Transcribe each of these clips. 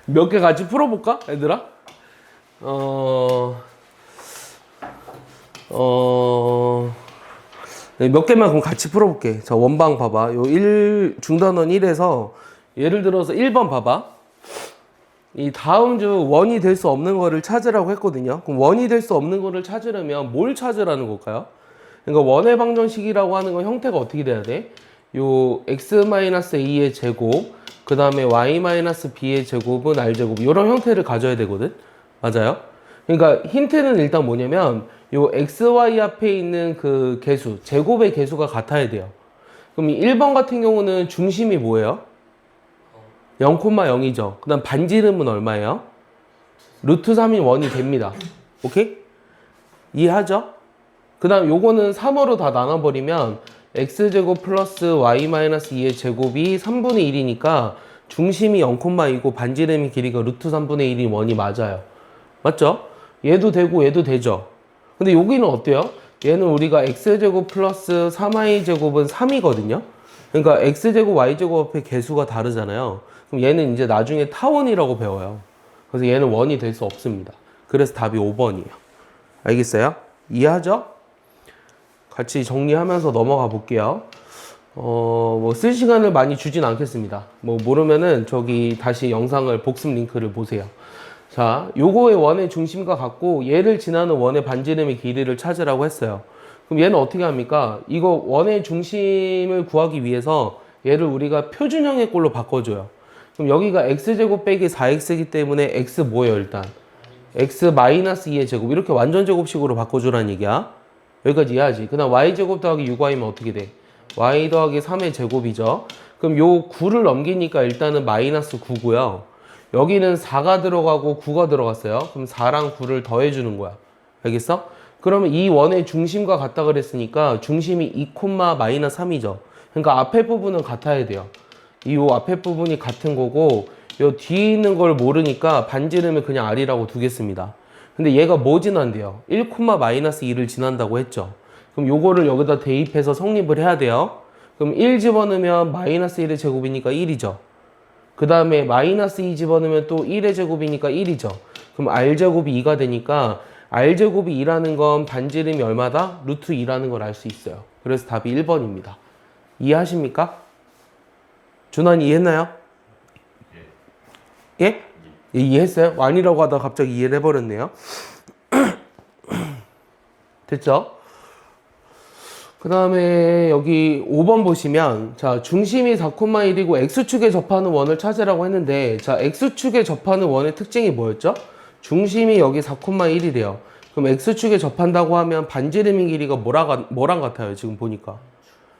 몇 개 같이 풀어볼까, 얘들아? 네, 몇 개만 그럼 같이 풀어볼게. 자, 원방 봐봐. 요 중단원 1에서 예를 들어서 1번 봐봐. 이 다음 주 원이 될 수 없는 거를 찾으라고 했거든요. 그럼 원이 될 수 없는 거를 찾으려면 뭘 찾으라는 걸까요? 그러니까 원의 방정식이라고 하는 건 형태가 어떻게 돼야 돼? 요 x-a의 제곱, 그 다음에 y-b의 제곱은 r제곱, 이런 형태를 가져야 되거든. 맞아요? 그러니까 힌트는 일단 뭐냐면 요 xy 앞에 있는 그 개수, 제곱의 개수가 같아야 돼요. 그럼 이 1번 같은 경우는 중심이 뭐예요? 0,0이죠. 그 다음 반지름은 얼마예요? 루트 3이 1이 됩니다. 오케이? 이해하죠? 그 다음 요거는 3으로 다 나눠버리면 x제곱 플러스 y-2의 제곱이 3분의 1이니까 중심이 0,2고 반지름의 길이가 루트 3분의 1이 1이 맞아요. 맞죠? 얘도 되고 얘도 되죠. 근데 여기는 어때요? 얘는 우리가 x제곱 플러스 3y제곱은 3이거든요. 그러니까 x제곱 y제곱 앞에 개수가 다르잖아요. 그럼 얘는 이제 나중에 타원이라고 배워요. 그래서 얘는 원이 될 수 없습니다. 그래서 답이 5번이에요. 알겠어요? 이해하죠? 같이 정리하면서 넘어가 볼게요. 뭐 쓸 시간을 많이 주진 않겠습니다. 뭐 모르면은 저기 다시 영상을 복습 링크를 보세요. 자, 요거의 원의 중심과 같고 얘를 지나는 원의 반지름의 길이를 찾으라고 했어요. 그럼 얘는 어떻게 합니까? 이거 원의 중심을 구하기 위해서 얘를 우리가 표준형의 꼴로 바꿔줘요. 그럼 여기가 x제곱 빼기 4x이기 때문에 x 뭐예요 일단? x-2의 제곱, 이렇게 완전 제곱식으로 바꿔주라는 얘기야. 여기까지 이해하지? 그 다음 y제곱 더하기 6y면 어떻게 돼? y 더하기 3의 제곱이죠. 그럼 요 9를 넘기니까 일단은 마이너스 9고요. 여기는 4가 들어가고 9가 들어갔어요. 그럼 4랑 9를 더해주는 거야. 알겠어? 그러면 이 원의 중심과 같다 그랬으니까 중심이 2,-3이죠. 그러니까 앞에 부분은 같아야 돼요. 이 앞에 부분이 같은 거고 요 뒤에 있는 걸 모르니까 반지름을 그냥 r이라고 두겠습니다. 근데 얘가 뭐 지난대요? 1,-2를 지난다고 했죠. 그럼 요거를 여기다 대입해서 성립을 해야 돼요. 그럼 1 집어넣으면 마이너스 1의 제곱이니까 1이죠. 그 다음에 마이너스 2 집어넣으면 또 1의 제곱이니까 1이죠. 그럼 r제곱이 2가 되니까 r제곱이 2라는 건 반지름이 얼마다? 루트 2라는 걸 알 수 있어요. 그래서 답이 1번입니다. 이해하십니까? 준환 이해했나요? 예? 예, 이해했어요? 아니라고 하다가 갑자기 이해를 해버렸네요. 됐죠? 그 다음에 여기 5번 보시면 자 중심이 4,1이고 x축에 접하는 원을 찾으라고 했는데 자 x축에 접하는 원의 특징이 뭐였죠? 중심이 여기 4,1이래요. 그럼 x축에 접한다고 하면 반지름의 길이가 뭐랑 같아요? 지금 보니까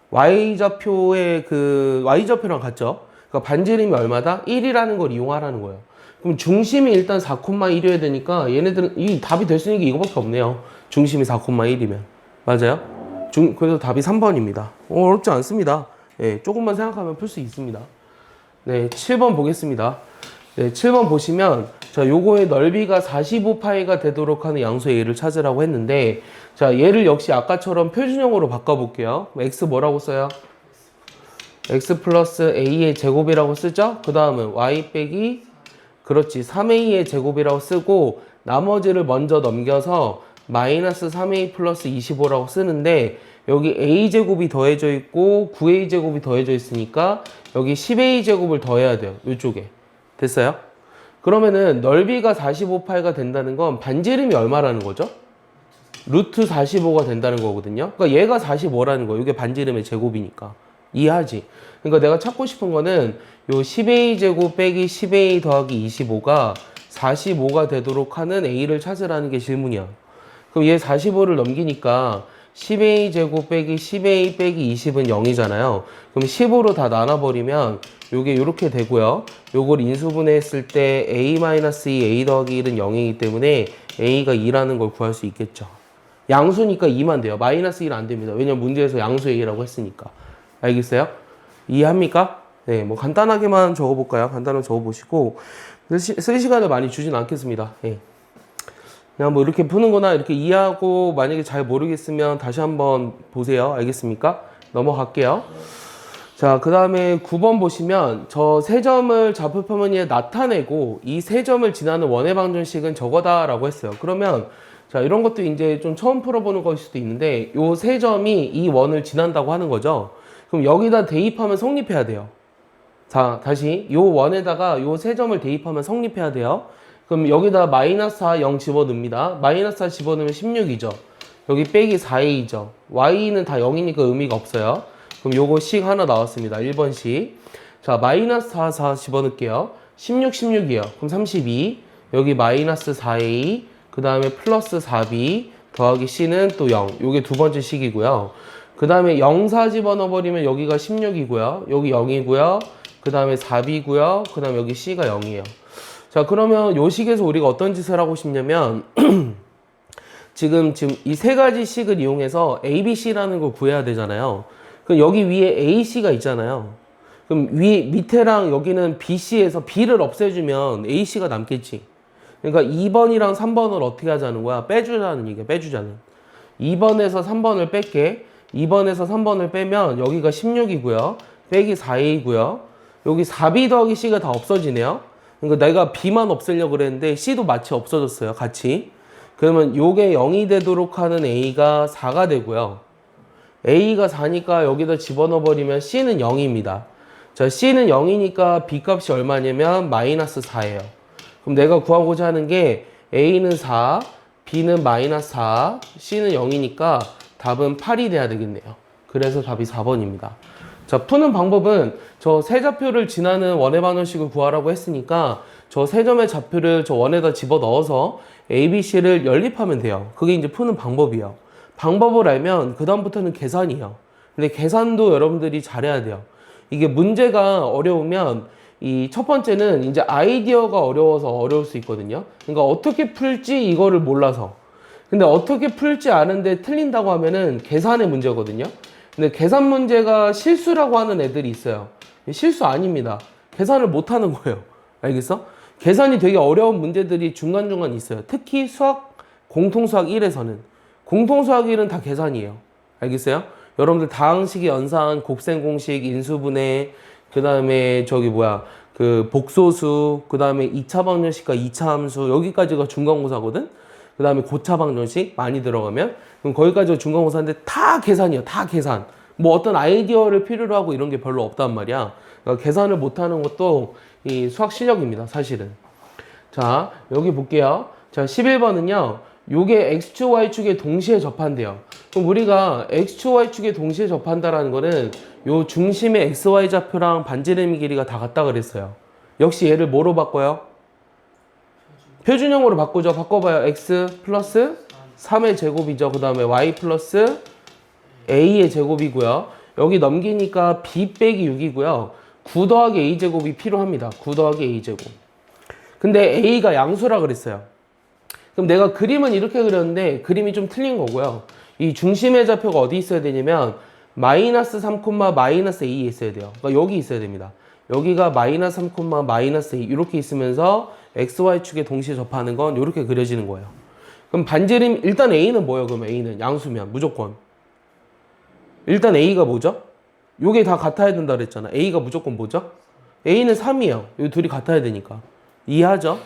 y좌표의 그 y좌표랑 같죠? 그러니까 반지름이 얼마다? 1이라는 걸 이용하라는 거예요. 그럼 중심이 일단 4,1이어야 되니까 얘네들은 이 답이 될 수 있는 게 이거밖에 없네요. 중심이 4,1이면 맞아요? 그래서 답이 3번입니다. 어렵지 않습니다. 예, 조금만 생각하면 풀 수 있습니다. 네, 7번 보겠습니다. 네, 7번 보시면 자, 요거의 넓이가 45파이가 되도록 하는 양수의 A를 찾으라고 했는데 자, 얘를 역시 아까처럼 표준형으로 바꿔볼게요. x 뭐라고 써요? x 플러스 a의 제곱이라고 쓰죠? 그 다음은 y 빼기 그렇지 3a의 제곱이라고 쓰고 나머지를 먼저 넘겨서 마이너스 3a 플러스 25라고 쓰는데 여기 a제곱이 더해져 있고 9a제곱이 더해져 있으니까 여기 10a제곱을 더해야 돼요. 이쪽에. 됐어요? 그러면은 넓이가 45파이가 된다는 건 반지름이 얼마라는 거죠? 루트 45가 된다는 거거든요. 그러니까 얘가 45라는 거예요. 이게 반지름의 제곱이니까. 이해하지? 그러니까 내가 찾고 싶은 거는 요 10a제곱 빼기 10a 더하기 25가 45가 되도록 하는 a를 찾으라는 게 질문이야. 그럼 얘 45를 넘기니까 10a제곱 빼기 10a 빼기 20은 0이잖아요. 그럼 15로 다 나눠버리면 요게 이렇게 되고요. 요걸 인수분해했을 때 a-2 a 더하기 1은 0이기 때문에 a가 2라는 걸 구할 수 있겠죠. 양수니까 2만 돼요. 마이너스 1 안 됩니다. 왜냐면 문제에서 양수 a라고 했으니까. 알겠어요? 이해합니까? 네, 뭐 간단하게만 적어볼까요? 간단하게 적어보시고 쓸 시간을 많이 주진 않겠습니다. 네. 그냥 뭐 이렇게 푸는 거나 이렇게 이해하고 만약에 잘 모르겠으면 다시 한번 보세요. 알겠습니까? 넘어갈게요. 자, 그 다음에 9번 보시면 저 세 점을 좌표 표면에 나타내고 이 세 점을 지나는 원의 방정식은 저거다라고 했어요. 그러면 자, 이런 것도 이제 좀 처음 풀어보는 거일 수도 있는데 요 세 점이 이 원을 지난다고 하는 거죠. 그럼 여기다 대입하면 성립해야 돼요. 자, 다시 요 원에다가 요 세 점을 대입하면 성립해야 돼요. 그럼 여기다 마이너스 4, 0 집어넣습니다. 마이너스 4 집어넣으면 16이죠. 여기 빼기 4a죠. y는 다 0이니까 의미가 없어요. 그럼 요거 식 하나 나왔습니다. 1번식. 자, 마이너스 4, 4 집어넣을게요. 16, 16이에요. 그럼 32. 여기 마이너스 4a. 그 다음에 플러스 4b. 더하기 c는 또 0. 요게 두 번째 식이고요. 그 다음에 0, 4 집어넣어버리면 여기가 16이고요. 여기 0이고요. 그 다음에 4b고요. 그 다음에 여기 c가 0이에요. 자, 그러면 요 식에서 우리가 어떤 짓을 하고 싶냐면 지금 이 세 가지 식을 이용해서 ABC라는 걸 구해야 되잖아요. 그럼 여기 위에 AC가 있잖아요. 그럼 밑에랑 여기는 BC에서 B를 없애주면 AC가 남겠지. 그러니까 2번이랑 3번을 어떻게 하자는 거야? 빼주자는 얘기야. 빼주자는. 2번에서 3번을 뺄게. 2번에서 3번을 빼면 여기가 16이고요. 빼기 4a고요. 여기 4b 더하기 c가 다 없어지네요. 그러니까 내가 b만 없애려고 그랬는데 c도 마치 없어졌어요. 같이. 그러면 요게 0이 되도록 하는 a가 4가 되고요. a가 4니까 여기다 집어넣어 버리면 c는 0입니다. 자, c는 0이니까 b 값이 얼마냐면 마이너스 4예요. 그럼 내가 구하고자 하는 게 a는 4, b는 마이너스 4, c는 0이니까 답은 8이 돼야 되겠네요. 그래서 답이 4번입니다. 자, 푸는 방법은 저 세 좌표를 지나는 원의 방정식을 구하라고 했으니까 저 세 점의 좌표를 저 원에다 집어넣어서 ABC를 연립하면 돼요. 그게 이제 푸는 방법이에요. 방법을 알면 그 다음부터는 계산이에요. 근데 계산도 여러분들이 잘해야 돼요. 이게 문제가 어려우면 이 첫 번째는 이제 아이디어가 어려워서 어려울 수 있거든요. 그러니까 어떻게 풀지 이거를 몰라서. 근데 어떻게 풀지 아는데 틀린다고 하면은 계산의 문제거든요. 근데 계산 문제가 실수라고 하는 애들이 있어요. 실수 아닙니다. 계산을 못하는 거예요. 알겠어? 계산이 되게 어려운 문제들이 중간중간 있어요. 특히 수학, 공통수학 1에서는. 공통수학 1은 다 계산이에요. 알겠어요? 여러분들 다항식의 연산, 곱셈공식, 인수분해, 그 다음에 그 복소수, 그 다음에 2차 방정식과 2차 함수, 여기까지가 중간고사거든? 그 다음에 고차 방정식 많이 들어가면 그럼 거기까지가 중간고사인데 다 계산이에요. 다 계산. 뭐 어떤 아이디어를 필요로 하고 이런 게 별로 없단 말이야. 그러니까 계산을 못하는 것도 이 수학 실력입니다. 사실은. 자, 여기 볼게요. 자, 11번은요. 요게 X축, Y축에 동시에 접한대요. 그럼 우리가 X축, Y축에 동시에 접한다라는 거는 요 중심의 XY 좌표랑 반지름의 길이가 다 같다 그랬어요. 역시 얘를 뭐로 바꿔요? 표준형으로 바꾸죠. 바꿔봐요. X 플러스 3의 제곱이죠. 그 다음에 Y 플러스 A의 제곱이고요. 여기 넘기니까 B 빼기 6이고요. 9 더하기 A 제곱이 필요합니다. 9 더하기 A 제곱. 근데 A가 양수라 그랬어요. 그럼 내가 그림은 이렇게 그렸는데 그림이 좀 틀린 거고요. 이 중심의 좌표가 어디 있어야 되냐면 마이너스 3, 마이너스 A에 있어야 돼요. 그러니까 여기 있어야 됩니다. 여기가 마이너스 3, 마이너스 A 이렇게 있으면서 XY축에 동시에 접하는 건 이렇게 그려지는 거예요. 그럼 반지름 일단 A는 뭐예요? 그럼 A는 양수면 무조건. 일단 A가 뭐죠? 요게 다 같아야 된다 그랬잖아. A가 무조건 뭐죠? A는 3이에요. 요 둘이 같아야 되니까. 이해하죠?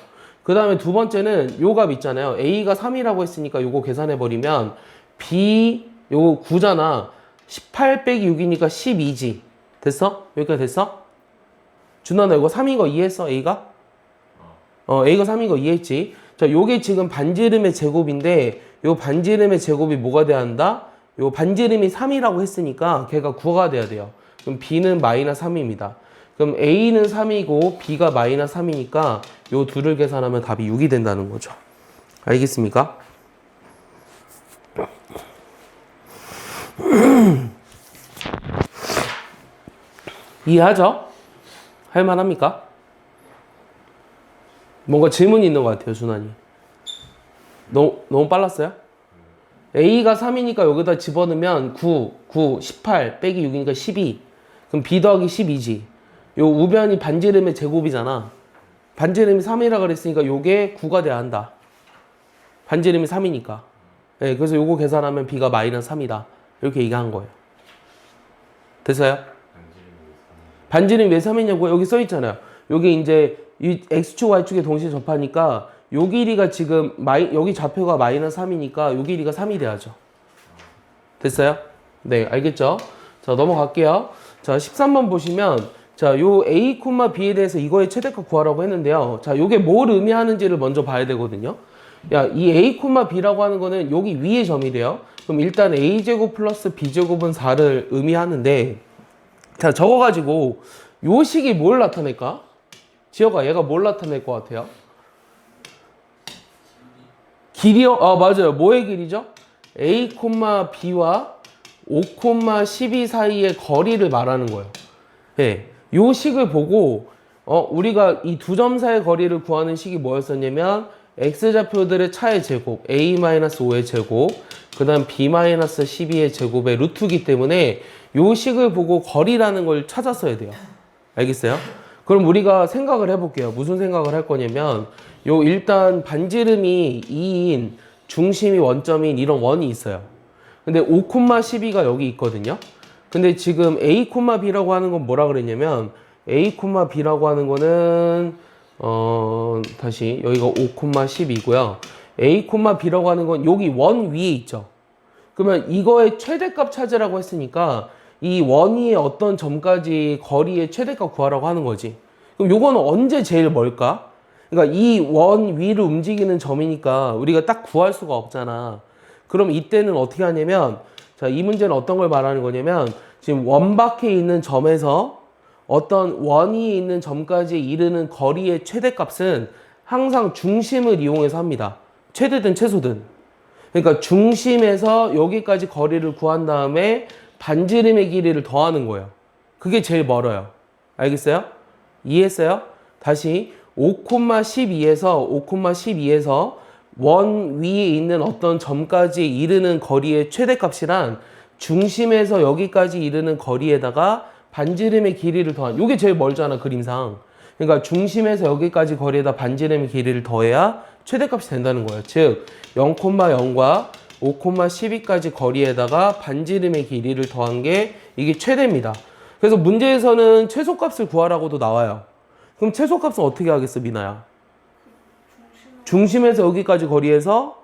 그 다음에 두 번째는 요 값 있잖아요. A가 3이라고 했으니까 요거 계산해버리면 B 요거 9잖아. 18 빼기 6이니까 12지. 됐어? 여기까지 됐어? 준아 너 이거 3인 거 이해했어? A가? A가 3인 거 이해했지? 자, 요게 지금 반지름의 제곱인데 요 반지름의 제곱이 뭐가 돼야 한다? 요 반지름이 3이라고 했으니까 걔가 9가 돼야 돼요. 그럼 B는 마이너스 3입니다. 그럼 A는 3이고 B가 마이너스 3이니까 요 둘을 계산하면 답이 6이 된다는 거죠. 알겠습니까? 이해하죠? 할만합니까? 뭔가 질문이 있는 것 같아요, 준환이. 너무 빨랐어요? A가 3이니까 여기다 집어넣으면 9, 18 빼기 6이니까 12. 그럼 B 더하기 12지. 요 우변이 반지름의 제곱이잖아. 반지름이 3이라 그랬으니까 요게 9가 돼야 한다. 반지름이 3이니까. 네, 그래서 요거 계산하면 B가 마이너스 3이다. 이렇게 얘기한 거예요. 됐어요? 반지름이 왜 3이냐고 여기 써 있잖아요. 여기 이제 이 x축 y축에 동시에 접하니까 요 길이가 지금 여기 좌표가 마이너스 3이니까 요 길이가 3이 돼야죠. 됐어요? 네, 알겠죠? 자, 넘어갈게요. 자, 13번 보시면 자, 요 a, b에 대해서 이거의 최대값 구하라고 했는데요. 자, 요게 뭘 의미하는지를 먼저 봐야 되거든요. 야, 이 a, b라고 하는 거는 여기 위의 점이래요. 그럼 일단 a제곱 플러스 b제곱은 4를 의미하는데 자, 저거 가지고 요 식이 뭘 나타낼까? 지혁아, 얘가 뭘 나타낼 것 같아요? 길이요? 아, 맞아요. 뭐의 길이죠? a, b와 5, 12 사이의 거리를 말하는 거예요. 네. 요 식을 보고 우리가 이 두 점 사이의 거리를 구하는 식이 뭐였었냐면 x좌표들의 차의 제곱 a-5의 제곱 그 다음 b-12의 제곱의 루트이기 때문에 요 식을 보고 거리라는 걸 찾았어야 돼요. 알겠어요? 그럼 우리가 생각을 해볼게요. 무슨 생각을 할 거냐면 요 일단 반지름이 2인 중심이 원점인 이런 원이 있어요. 근데 5, 12가 여기 있거든요. 근데 지금 a, b라고 하는 건 뭐라 그랬냐면 a, b라고 하는 거는 다시 여기가 5, 10이고요. a, b라고 하는 건 여기 원 위에 있죠. 그러면 이거의 최대값 찾으라고 했으니까 이 원 위에 어떤 점까지 거리의 최대값 구하라고 하는 거지. 그럼 요거는 언제 제일 멀까? 그러니까 이 원 위를 움직이는 점이니까 우리가 딱 구할 수가 없잖아. 그럼 이때는 어떻게 하냐면 자, 이 문제는 어떤 걸 말하는 거냐면 지금 원 밖에 있는 점에서 어떤 원 위에 있는 점까지 이르는 거리의 최대값은 항상 중심을 이용해서 합니다. 최대든 최소든. 그러니까 중심에서 여기까지 거리를 구한 다음에 반지름의 길이를 더하는 거예요. 그게 제일 멀어요. 알겠어요? 이해했어요? 다시 5,12에서 원 위에 있는 어떤 점까지 이르는 거리의 최대값이란 중심에서 여기까지 이르는 거리에다가 반지름의 길이를 더한 요게 제일 멀잖아 그림상. 그러니까 중심에서 여기까지 거리에다 반지름의 길이를 더해야 최대값이 된다는 거예요. 즉 0,0과 5,12까지 거리에다가 반지름의 길이를 더한 게 이게 최대입니다. 그래서 문제에서는 최소값을 구하라고도 나와요. 그럼 최소값은 어떻게 하겠어 미나야? 중심에서 여기까지 거리에서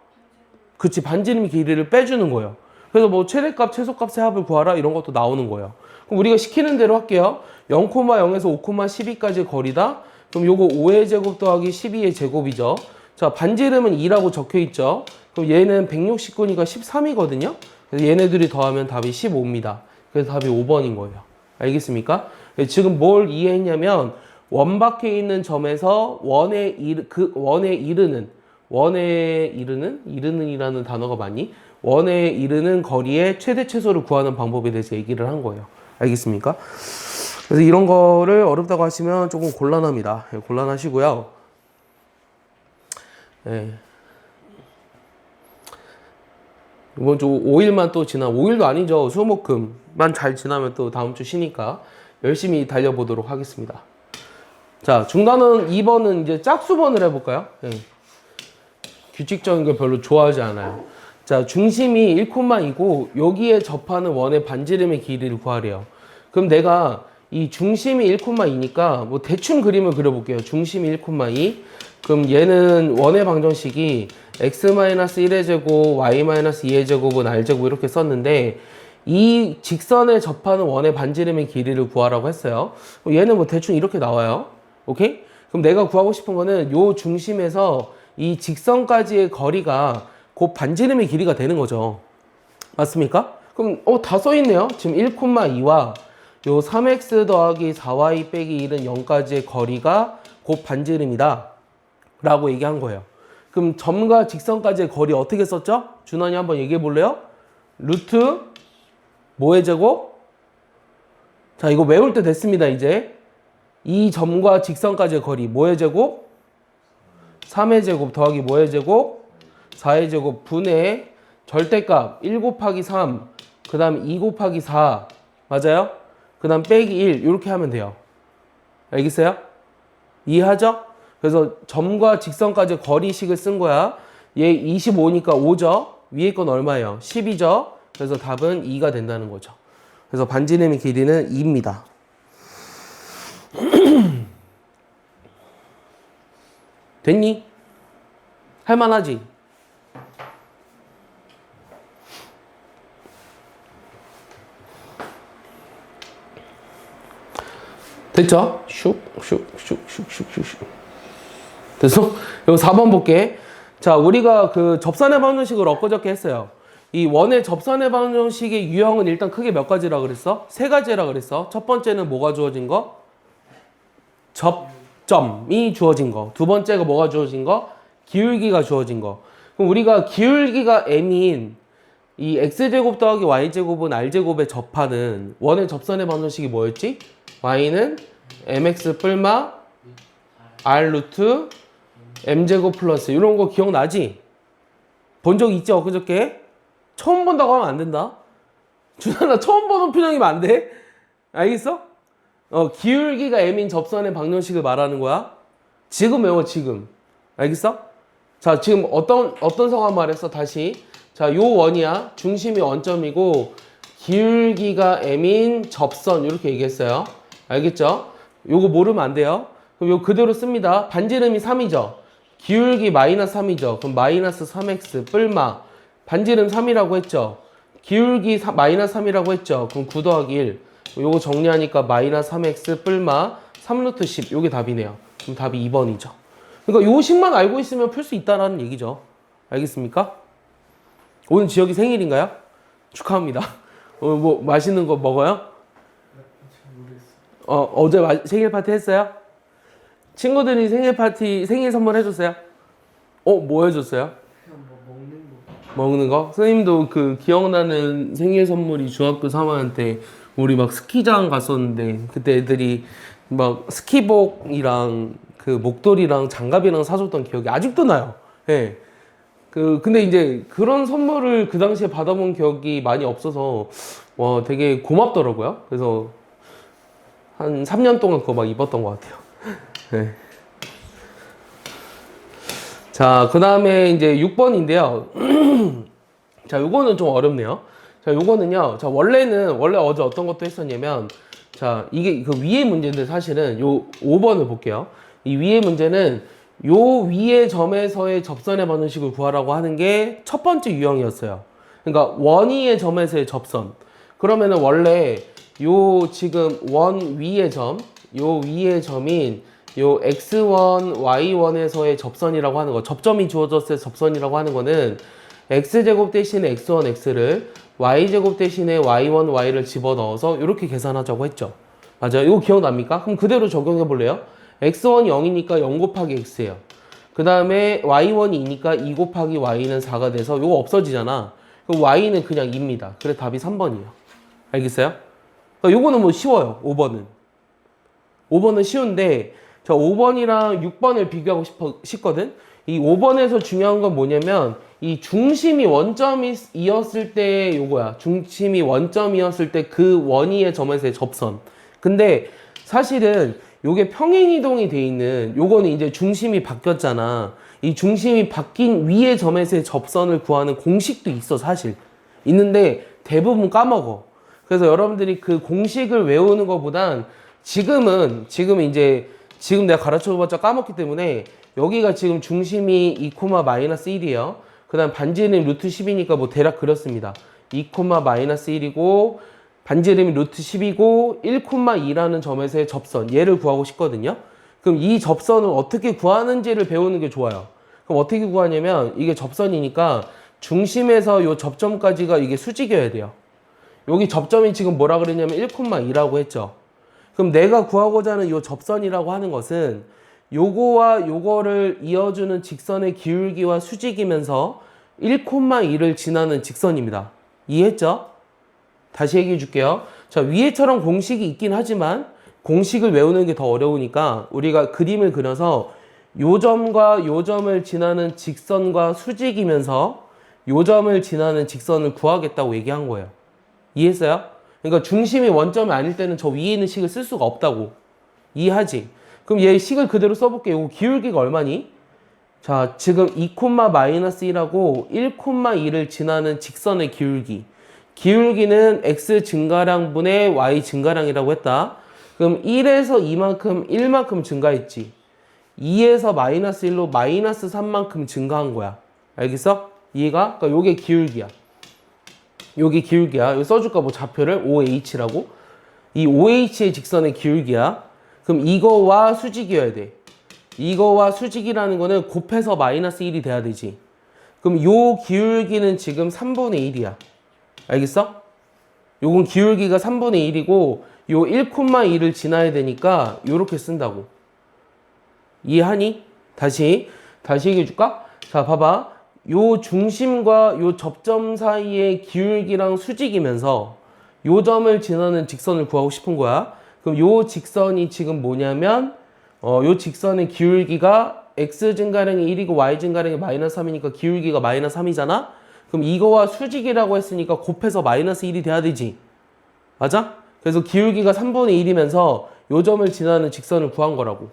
그치 반지름 길이를 빼주는 거예요. 그래서 뭐 최대값, 최소값의 합을 구하라 이런 것도 나오는 거예요. 그럼 우리가 시키는 대로 할게요. 0,0에서 5,12까지 거리다. 그럼 요거 5의 제곱 더하기 12의 제곱이죠. 자, 반지름은 2라고 적혀 있죠. 그럼 얘는 169니까 13이거든요. 그래서 얘네들이 더하면 답이 15입니다. 그래서 답이 5번인 거예요. 알겠습니까? 지금 뭘 이해했냐면 원 밖에 있는 점에서 원에 이르는 이르는이라는 단어가 맞니? 원에 이르는 거리의 최대 최소를 구하는 방법에 대해서 얘기를 한 거예요. 알겠습니까? 그래서 이런 거를 어렵다고 하시면 조금 곤란합니다. 곤란하시고요. 네. 이번 주 5일만 또 5일도 아니죠. 수목금만 잘 지나면 또 다음 주 쉬니까 열심히 달려보도록 하겠습니다. 자, 중단은 2번은 이제 짝수번을 해볼까요? 네. 규칙적인 걸 별로 좋아하지 않아요. 자, 중심이 1,2고 여기에 접하는 원의 반지름의 길이를 구하래요. 그럼 내가 이 중심이 1,2니까 뭐 대충 그림을 그려볼게요. 중심이 1,2. 그럼 얘는 원의 방정식이 x-1의 제곱, y-2의 제곱은 r제곱 이렇게 썼는데 이 직선에 접하는 원의 반지름의 길이를 구하라고 했어요. 얘는 뭐 대충 이렇게 나와요. 오케이? 그럼 내가 구하고 싶은 거는 요 중심에서 이 직선까지의 거리가 곧 반지름의 길이가 되는 거죠. 맞습니까? 그럼 다 써있네요. 지금 1,2와 요 3x 더하기 4y 빼기 1은 0까지의 거리가 곧 반지름이다 라고 얘기한 거예요. 그럼 점과 직선까지의 거리 어떻게 썼죠? 준환이 한번 얘기해 볼래요? 루트 뭐의 제곱? 자, 이거 외울 때 됐습니다. 이제 이 점과 직선까지의 거리 뭐의 제곱? 3의 제곱 더하기 뭐의 제곱? 4의 제곱 분의 절대값 1 곱하기 3 그 다음 2 곱하기 4 맞아요? 그 다음 빼기 1 이렇게 하면 돼요. 알겠어요? 이해하죠? 그래서 점과 직선까지 거리식을 쓴 거야. 얘 25니까 5죠? 위에 건 얼마예요? 10이죠? 그래서 답은 2가 된다는 거죠. 그래서 반지름의 길이는 2입니다. 됐니? 할만하지? 됐죠? 슉슉슉슉슉슉 됐어? 이거 4번 볼게. 자, 우리가 그 접선의 방정식을 엊그저께 했어요. 이 원의 접선의 방정식의 유형은 일단 크게 몇 가지라 그랬어? 세 가지라 그랬어. 첫 번째는 뭐가 주어진 거? 접점이 주어진 거. 두 번째가 뭐가 주어진 거? 기울기가 주어진 거. 그럼 우리가 기울기가 m인 이 x제곱 더하기 y제곱은 r제곱에 접하는 원의 접선의 방정식이 뭐였지? y는 mx 뿔마 r 루트 m제곱 플러스 이런 거 기억나지? 본 적 있지? 엊그저께? 처음 본다고 하면 안 된다. 준환아 처음 보는 표정이면 안 돼. 알겠어? 기울기가 m인 접선의 방정식을 말하는 거야. 지금 외워 지금. 알겠어? 자 지금 어떤 상황 말했어? 다시. 자 요 원이야. 중심이 원점이고 기울기가 m인 접선 이렇게 얘기했어요. 알겠죠? 요거 모르면 안 돼요. 그럼 요 그대로 씁니다. 반지름이 3이죠. 기울기 마이너스 3이죠. 그럼 마이너스 3x 뿔마 반지름 3이라고 했죠. 기울기 마이너스 3이라고 했죠. 그럼 9 더하기 1. 요거 정리하니까 마이너스 3x 뿔마 3루트 10. 요게 답이네요. 그럼 답이 2번이죠. 그러니까 요 식만 알고 있으면 풀 수 있다라는 얘기죠. 알겠습니까? 오늘 지혁이 생일인가요? 축하합니다. 오늘 뭐 맛있는 거 먹어요? 어제 생일 파티 했어요? 친구들이 생일 선물 해줬어요? 뭐 해줬어요? 먹는 거? 선생님도 그 기억나는 생일 선물이 중학교 3학년 때 우리 막 스키장 갔었는데 그때 애들이 막 스키복이랑 그 목도리랑 장갑이랑 사줬던 기억이 아직도 나요. 예. 근데 이제 그런 선물을 그 당시에 받아본 기억이 많이 없어서 와 되게 고맙더라고요. 그래서 한 3년 동안 그거 막 입었던 것 같아요. 네. 자, 그 다음에 이제 6번인데요. 자, 요거는 좀 어렵네요. 자, 요거는요. 자, 원래 어제 어떤 것도 했었냐면, 자, 이게 그 위의 문제인데 사실은 요 5번을 볼게요. 이 위의 문제는 요 위의 점에서의 접선의 방정식을 구하라고 하는 게 첫 번째 유형이었어요. 그러니까 원위의 점에서의 접선. 그러면은 원래 요 지금 원 위의 점, 요 위의 점인 요 x1, y1에서의 접선이라고 하는 거, 접점이 주어졌을 때 접선이라고 하는 거는 x제곱 대신에 x1, x를 y제곱 대신에 y1, y를 집어넣어서 이렇게 계산하자고 했죠. 맞아요? 이거 기억납니까? 그럼 그대로 적용해 볼래요? x1이 0이니까 0 곱하기 x예요. 그 다음에 y1이 2니까 2 곱하기 y는 4가 돼서 이거 없어지잖아. 그럼 y는 그냥 2입니다. 그래서 답이 3번이에요. 알겠어요? 그러니까 요거는 뭐 쉬워요. 5번은 쉬운데 자 5번이랑 6번을 비교하고 싶거든. 이 5번에서 중요한 건 뭐냐면 이 중심이 원점이었을 때 요거야. 중심이 원점이었을 때 그 원위의 점에서의 접선. 근데 사실은 요게 평행이동이 돼 있는 요거는 이제 중심이 바뀌었잖아. 이 중심이 바뀐 위의 점에서의 접선을 구하는 공식도 있어 사실. 있는데 대부분 까먹어. 그래서 여러분들이 그 공식을 외우는 것보단 지금 내가 가르쳐봤자 까먹기 때문에 여기가 지금 중심이 2, 마이너스 1이에요. 그 다음 반지름이 루트 10이니까 뭐 대략 그렸습니다. 2, 마이너스 1이고 반지름이 루트 10이고 1,2라는 점에서의 접선 얘를 구하고 싶거든요. 그럼 이 접선을 어떻게 구하는지를 배우는 게 좋아요. 그럼 어떻게 구하냐면 이게 접선이니까 중심에서 이 접점까지가 이게 수직이어야 돼요. 여기 접점이 지금 뭐라 그랬냐면 1,2라고 했죠. 그럼 내가 구하고자 하는 이 접선이라고 하는 것은 요거와 요거를 이어주는 직선의 기울기와 수직이면서 1,2를 지나는 직선입니다. 이해했죠? 다시 얘기해 줄게요. 자, 위에처럼 공식이 있긴 하지만 공식을 외우는 게 더 어려우니까 우리가 그림을 그려서 요 점과 요 점을 지나는 직선과 수직이면서 요 점을 지나는 직선을 구하겠다고 얘기한 거예요. 이해했어요? 그러니까 중심이 원점이 아닐 때는 저 위에 있는 식을 쓸 수가 없다고. 이해하지? 그럼 얘 식을 그대로 써볼게요. 이거 기울기가 얼마니? 자, 지금 2, 마이너스 1하고 1,2를 지나는 직선의 기울기. 기울기는 x 증가량분의 y 증가량이라고 했다. 그럼 1에서 2만큼 1만큼 증가했지. 2에서 마이너스 1로 마이너스 3만큼 증가한 거야. 알겠어? 이해가? 그러니까 요게 기울기야. 요게 기울기야. 여기 써줄까 뭐 좌표를 OH라고. 이 OH의 직선의 기울기야. 그럼 이거와 수직이어야 돼. 이거와 수직이라는 거는 곱해서 마이너스 1이 돼야 되지. 그럼 요 기울기는 지금 3분의 1이야. 알겠어? 요건 기울기가 3분의 1이고 요 1,2를 지나야 되니까 요렇게 쓴다고. 이해하니? 다시 얘기해 줄까? 자, 봐봐. 요 중심과 요 접점 사이의 기울기랑 수직이면서 요 점을 지나는 직선을 구하고 싶은 거야. 그럼 요 직선이 지금 뭐냐면 요 직선의 기울기가 x 증가량이 1이고 y 증가량이 마이너스 3이니까 기울기가 마이너스 3이잖아? 그럼 이거와 수직이라고 했으니까 곱해서 마이너스 1이 돼야 되지. 맞아? 그래서 기울기가 3분의 1이면서 요 점을 지나는 직선을 구한 거라고.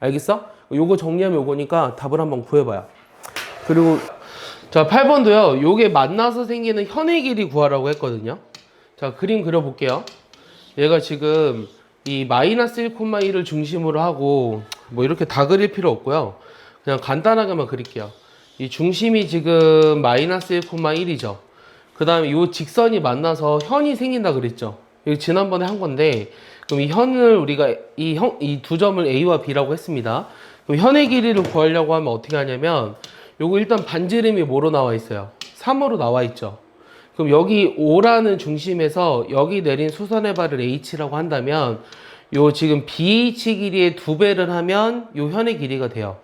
알겠어? 요거 정리하면 요거니까 답을 한번 구해봐요. 그리고 자 8번도요. 요게 만나서 생기는 현의 길이 구하라고 했거든요. 자 그림 그려볼게요. 얘가 지금 이 마이너스 1,1을 중심으로 하고 뭐 이렇게 다 그릴 필요 없고요. 그냥 간단하게만 그릴게요. 이 중심이 지금 마이너스 1,1이죠. 그 다음에 이 직선이 만나서 현이 생긴다 그랬죠. 이거 지난번에 한 건데 그럼 이 현을 우리가 이 두 점을 A와 B라고 했습니다. 그럼 현의 길이를 구하려고 하면 어떻게 하냐면 요거 일단 반지름이 뭐로 나와 있어요? 3으로 나와 있죠. 그럼 여기 O라는 중심에서 여기 내린 수선의 발을 H라고 한다면 요 지금 BH 길이의 2배를 하면 요 현의 길이가 돼요.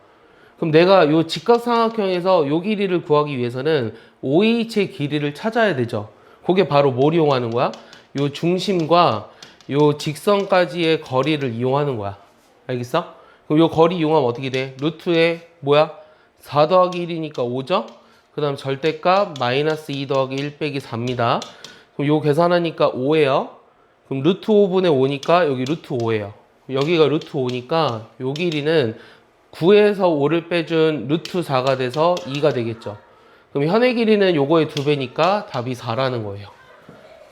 그럼 내가 요 직각삼각형에서 요 길이를 구하기 위해서는 OH의 길이를 찾아야 되죠. 그게 바로 뭘 이용하는 거야? 요 중심과 요 직선까지의 거리를 이용하는 거야. 알겠어? 그럼 요 거리 이용하면 어떻게 돼? 루트에 뭐야? 4 더하기 1이니까 5죠? 그 다음 절대값 마이너스 2 더하기 1 빼기 4입니다. 그럼 요 계산하니까 5예요. 그럼 루트 5분의 5니까 여기 루트 5예요. 여기가 루트 5니까 요 길이는 9에서 5를 빼준 루트 4가 돼서 2가 되겠죠. 그럼 현의 길이는 요거의 2배니까 답이 4라는 거예요.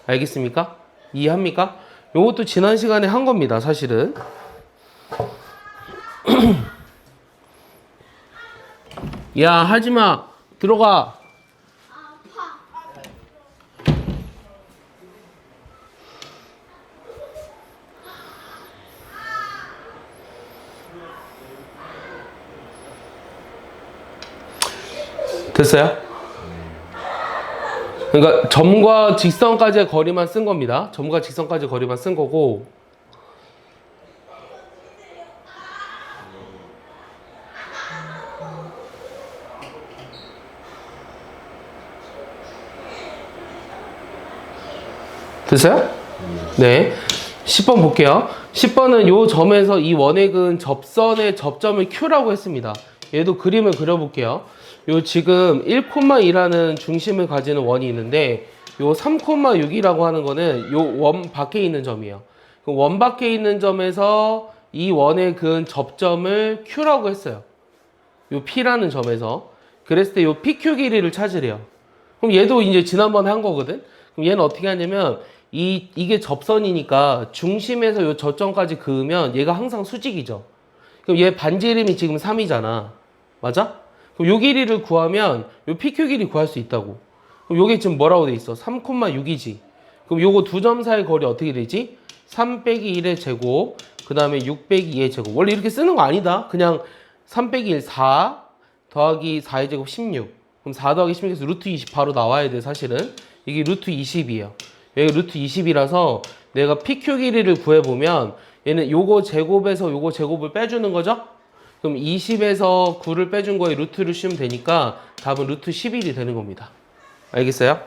알겠습니까? 이해합니까? 요것도 지난 시간에 한 겁니다, 사실은. 야, 하지마. 들어가. 됐어요? 그러니까 점과 직선까지의 거리만 쓴 겁니다. 점과 직선까지의 거리만 쓴 거고 됐어요? 네. 10번 볼게요. 10번은 요 점에서 이 원액은 접선의 접점을 Q라고 했습니다. 얘도 그림을 그려볼게요. 요 지금 1,2라는 중심을 가지는 원이 있는데 요 3,6이라고 하는 거는 요 원 밖에 있는 점이에요. 그 원 밖에 있는 점에서 이 원에 그은 접점을 Q라고 했어요. 요 P라는 점에서. 그랬을 때 요 PQ 길이를 찾으래요. 그럼 얘도 이제 지난번에 한 거거든? 그럼 얘는 어떻게 하냐면 이게 접선이니까 중심에서 요 저점까지 그으면 얘가 항상 수직이죠. 그럼 얘 반지름이 지금 3이잖아. 맞아? 그럼 요 길이를 구하면 요 PQ 길이 구할 수 있다고. 그럼 요게 지금 뭐라고 돼 있어? 3,6이지. 그럼 요거 두 점 사이 거리 어떻게 되지? 3 빼기 1의 제곱, 그 다음에 6 빼기 2의 제곱. 원래 이렇게 쓰는 거 아니다. 그냥 3 빼기 1, 4 더하기 4의 제곱 16. 그럼 4 더하기 16에서 루트 20 바로 나와야 돼, 사실은. 이게 루트 20이에요. 여기 루트 20이라서 내가 PQ 길이를 구해보면 얘는 요거 제곱에서 요거 제곱을 빼주는 거죠? 그럼 20에서 9를 빼준 거에 루트를 씌우면 되니까 답은 루트 11이 되는 겁니다. 알겠어요?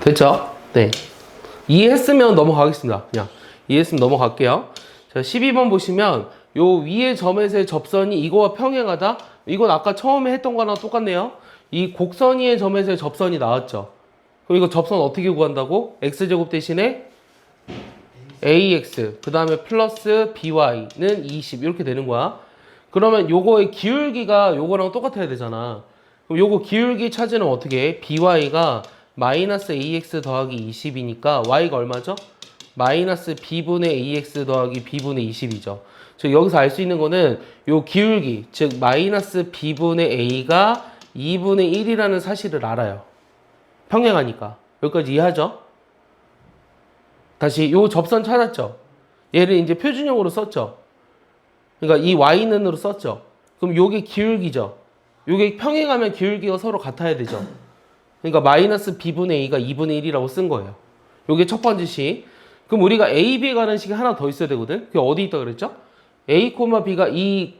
됐죠? 네. 이해했으면 넘어가겠습니다. 그냥 이해했으면 넘어갈게요. 자, 12번 보시면 요 위의 점에서의 접선이 이거와 평행하다? 이건 아까 처음에 했던 거랑 똑같네요. 이 곡선 위의 점에서의 접선이 나왔죠. 그럼 이거 접선 어떻게 구한다고? x제곱 대신에 ax 그 다음에 플러스 by는 20 이렇게 되는 거야. 그러면 요거의 기울기가 요거랑 똑같아야 되잖아. 그럼 요거 기울기 찾으면 어떻게 해? by가 마이너스 ax 더하기 20이니까 y가 얼마죠? 마이너스 b분의 ax 더하기 b분의 20이죠. 즉 여기서 알 수 있는 거는 요 기울기, 즉 마이너스 b분의 a가 2분의 1이라는 사실을 알아요. 평행하니까. 여기까지 이해하죠? 다시 요 접선 찾았죠? 얘를 이제 표준형으로 썼죠? 그러니까 이 y는으로 썼죠? 그럼 요게 기울기죠? 요게 평행하면 기울기가 서로 같아야 되죠? 그러니까 마이너스 b분의 a가 2분의 1이라고 쓴 거예요. 요게 첫 번째 식. 그럼 우리가 a, b 가는 식이 하나 더 있어야 되거든? 그게 어디 있다 그랬죠? a, b가 이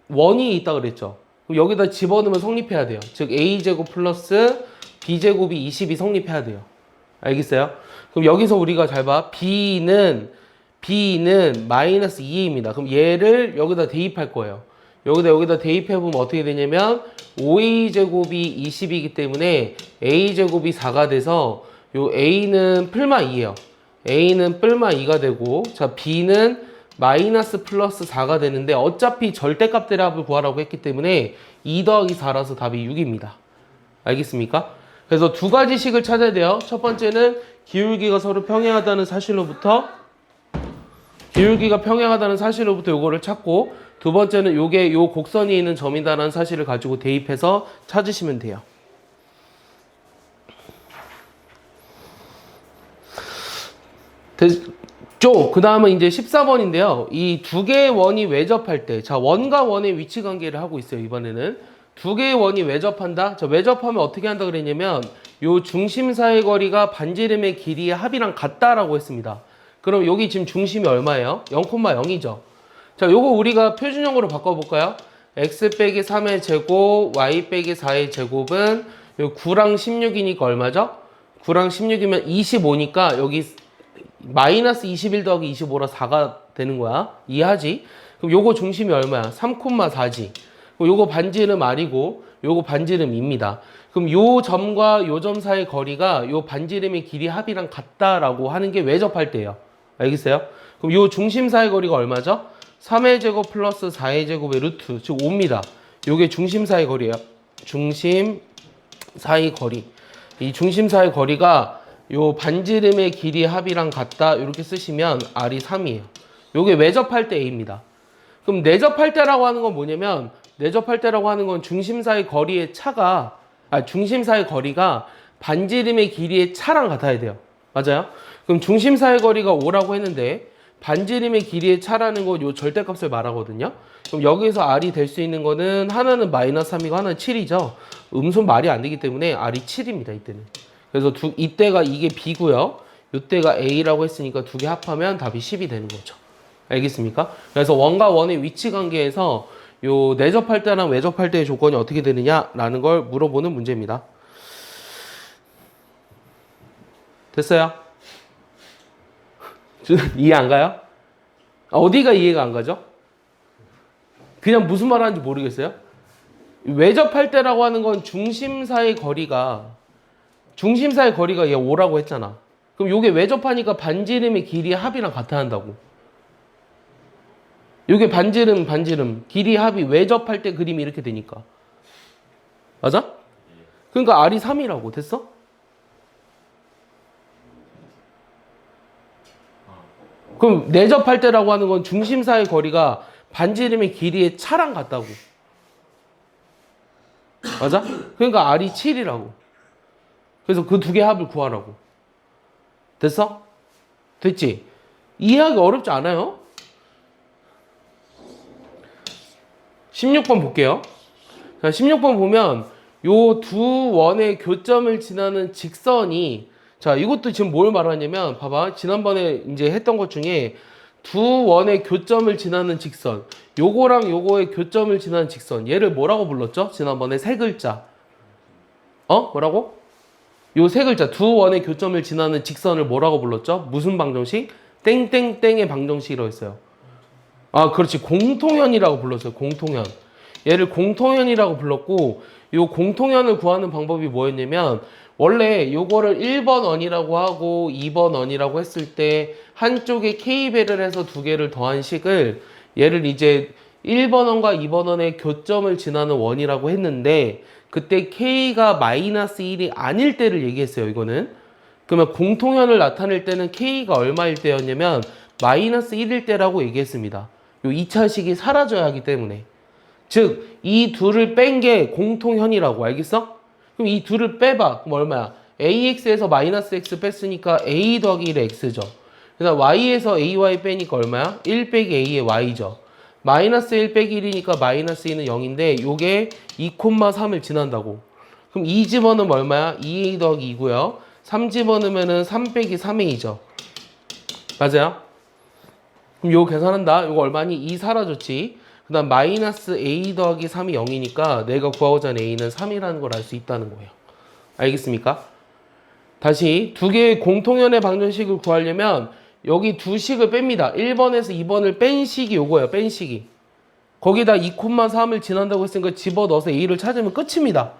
원이 있다 그랬죠? 그럼 여기다 집어넣으면 성립해야 돼요. 즉 a제곱 플러스 b제곱이 20이 성립해야 돼요. 알겠어요? 그럼 여기서 우리가 잘 봐. b는 마이너스 2a입니다. 그럼 얘를 여기다 대입할 거예요. 여기다 대입해보면 어떻게 되냐면 5a제곱이 20이기 때문에 a제곱이 4가 돼서 요 a는 풀마 2예요. a는 뿔마 2가 되고, 자 b는 마이너스 플러스 4가 되는데 어차피 절대값 대합을 구하라고 했기 때문에 2 더하기 4라서 답이 6입니다. 알겠습니까? 그래서 두 가지 식을 찾아야 돼요. 첫 번째는 기울기가 서로 평행하다는 사실로부터 요거를 찾고, 두 번째는 요게 요 곡선이 있는 점이다라는 사실을 가지고 대입해서 찾으시면 돼요. 그 다음은 이제 14번인데요. 이 두 개의 원이 외접할 때, 자, 원과 원의 위치 관계를 하고 있어요, 이번에는. 두 개의 원이 외접한다? 자, 외접하면 어떻게 한다 그랬냐면, 요 중심 사이 거리가 반지름의 길이의 합이랑 같다라고 했습니다. 그럼 여기 지금 중심이 얼마예요? 0,0이죠. 자, 요거 우리가 표준형으로 바꿔볼까요? x 빼기 3의 제곱, y 빼기 4의 제곱은 요 9랑 16이니까 얼마죠? 9랑 16이면 25니까 여기 마이너스 21 더하기 25라 4가 되는 거야. 이해하지? 그럼 요거 중심이 얼마야? 3,4지. 그럼 요거 반지름 R이고 요거 반지름 입니다. 그럼 요 점과 요 점 사이의 거리가 요 반지름의 길이 합이랑 같다라고 하는 게 외접할 때예요. 알겠어요? 그럼 요 중심 사이의 거리가 얼마죠? 3의 제곱 플러스 4의 제곱의 루트, 즉 5입니다. 요게 중심 사이의 거리예요. 중심 사이 거리. 이 중심 사이 거리가 요 반지름의 길이 합이랑 같다 이렇게 쓰시면 R이 3이에요. 요게 외접할 때 A입니다. 그럼 내접할 때라고 하는 건 뭐냐면, 내접할 때라고 하는 건 중심 사이 거리의 차가, 중심 사이 거리가 반지름의 길이의 차랑 같아야 돼요. 맞아요? 그럼 중심 사이 거리가 5라고 했는데 반지름의 길이의 차라는 건 요 절대값을 말하거든요. 그럼 여기서 R이 될 수 있는 거는 하나는 마이너스 3이고 하나는 7이죠. 음수는 말이 안 되기 때문에 R이 7입니다. 이때는. 그래서 이때가 이게 B고요. 이때가 A라고 했으니까 두 개 합하면 답이 10이 되는 거죠. 알겠습니까? 그래서 원과 원의 위치 관계에서 요 내접할 때랑 외접할 때의 조건이 어떻게 되느냐라는 걸 물어보는 문제입니다. 됐어요? 이해 안 가요? 어디가 이해가 안 가죠? 그냥 무슨 말 하는지 모르겠어요? 외접할 때라고 하는 건 중심 사이 거리가 얘 5라고 했잖아. 그럼 요게 외접하니까 반지름의 길이의 합이랑 같아 한다고. 요게 반지름, 길이 합이 외접할 때 그림이 이렇게 되니까. 맞아? 그러니까 R이 3이라고. 됐어? 그럼 내접할 때라고 하는 건 중심 사이 거리가 반지름의 길이의 차랑 같다고. 맞아? 그러니까 R이 7이라고. 그래서 그 두 개 합을 구하라고. 됐어? 됐지? 이해하기 어렵지 않아요? 16번 볼게요. 자, 16번 보면 요 두 원의 교점을 지나는 직선이, 자, 이것도 지금 뭘 말하냐면, 봐봐. 지난번에 이제 했던 것 중에 두 원의 교점을 지나는 직선, 요거랑 요거의 교점을 지나는 직선, 얘를 뭐라고 불렀죠? 지난번에 세 글자. 뭐라고? 요 세 글자, 두 원의 교점을 지나는 직선을 뭐라고 불렀죠? 무슨 방정식? 땡땡땡의 방정식이라고 했어요. 그렇지. 공통현이라고 불렀어요. 공통현. 얘를 공통현이라고 불렀고, 요 공통현을 구하는 방법이 뭐였냐면, 원래 요거를 1번 원이라고 하고 2번 원이라고 했을 때 한쪽에 K배를 해서 두 개를 더한 식을, 얘를 이제 1번 원과 2번 원의 교점을 지나는 원이라고 했는데, 그때 K가 마이너스 1이 아닐 때를 얘기했어요. 이거는. 그러면 공통현을 나타낼 때는 K가 얼마일 때였냐면 마이너스 1일 때라고 얘기했습니다. 요 2차식이 사라져야 하기 때문에. 즉, 이 둘을 뺀 게 공통현이라고. 알겠어? 그럼 이 둘을 빼봐. 그럼 얼마야? AX에서 마이너스 X 뺐으니까 A 더하기 1의 X죠. 그 다음 Y에서 AY 빼니까 얼마야? 1 빼기 A의 Y죠. 마이너스 1 빼기 1이니까 마이너스 2는 0인데 요게 2,3을 지난다고. 그럼 2 집어넣으면 얼마야? 2A 더하기 2고요. 3 집어넣으면 3 빼기 3A죠. 맞아요? 그럼 요거 계산한다. 요거 얼마니? 2 사라졌지. 그 다음 마이너스 A 더하기 3이 0이니까 내가 구하고자 하는 A는 3이라는 걸 알 수 있다는 거예요. 알겠습니까? 다시 두 개의 공통연의 방정식을 구하려면 여기 두 식을 뺍니다. 1번에서 2번을 뺀 식이 요거예요. 뺀 식이. 거기다 2,3을 지난다고 했으니까 집어넣어서 A를 찾으면 끝입니다.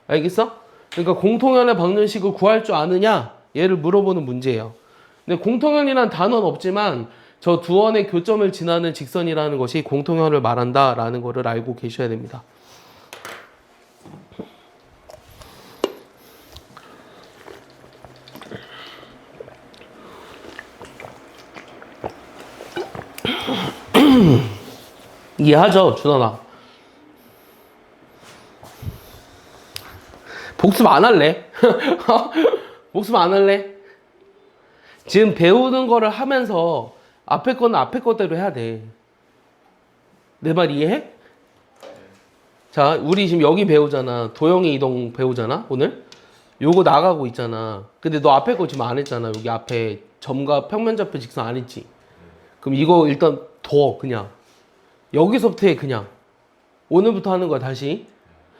알겠어? 그러니까 공통연의 방정식을 구할 줄 아느냐? 얘를 물어보는 문제예요. 근데 공통연이란 단어는 없지만 저 두 원의 교점을 지나는 직선이라는 것이 공통연을 말한다라는 거를 알고 계셔야 됩니다. 이해하죠? 준원아. 복습 안 할래? 복습 안 할래? 지금 배우는 거를 하면서 앞에 거는 앞에 거대로 해야 돼. 내 말 이해해? 자, 우리 지금 여기 배우잖아. 도형의 이동 배우잖아, 오늘? 요거 나가고 있잖아. 근데 너 앞에 거 지금 안 했잖아. 여기 앞에 점과 평면좌표 직선 안 했지? 그럼 이거 일단 둬, 그냥. 여기서부터 해, 그냥. 오늘부터 하는 거야, 다시.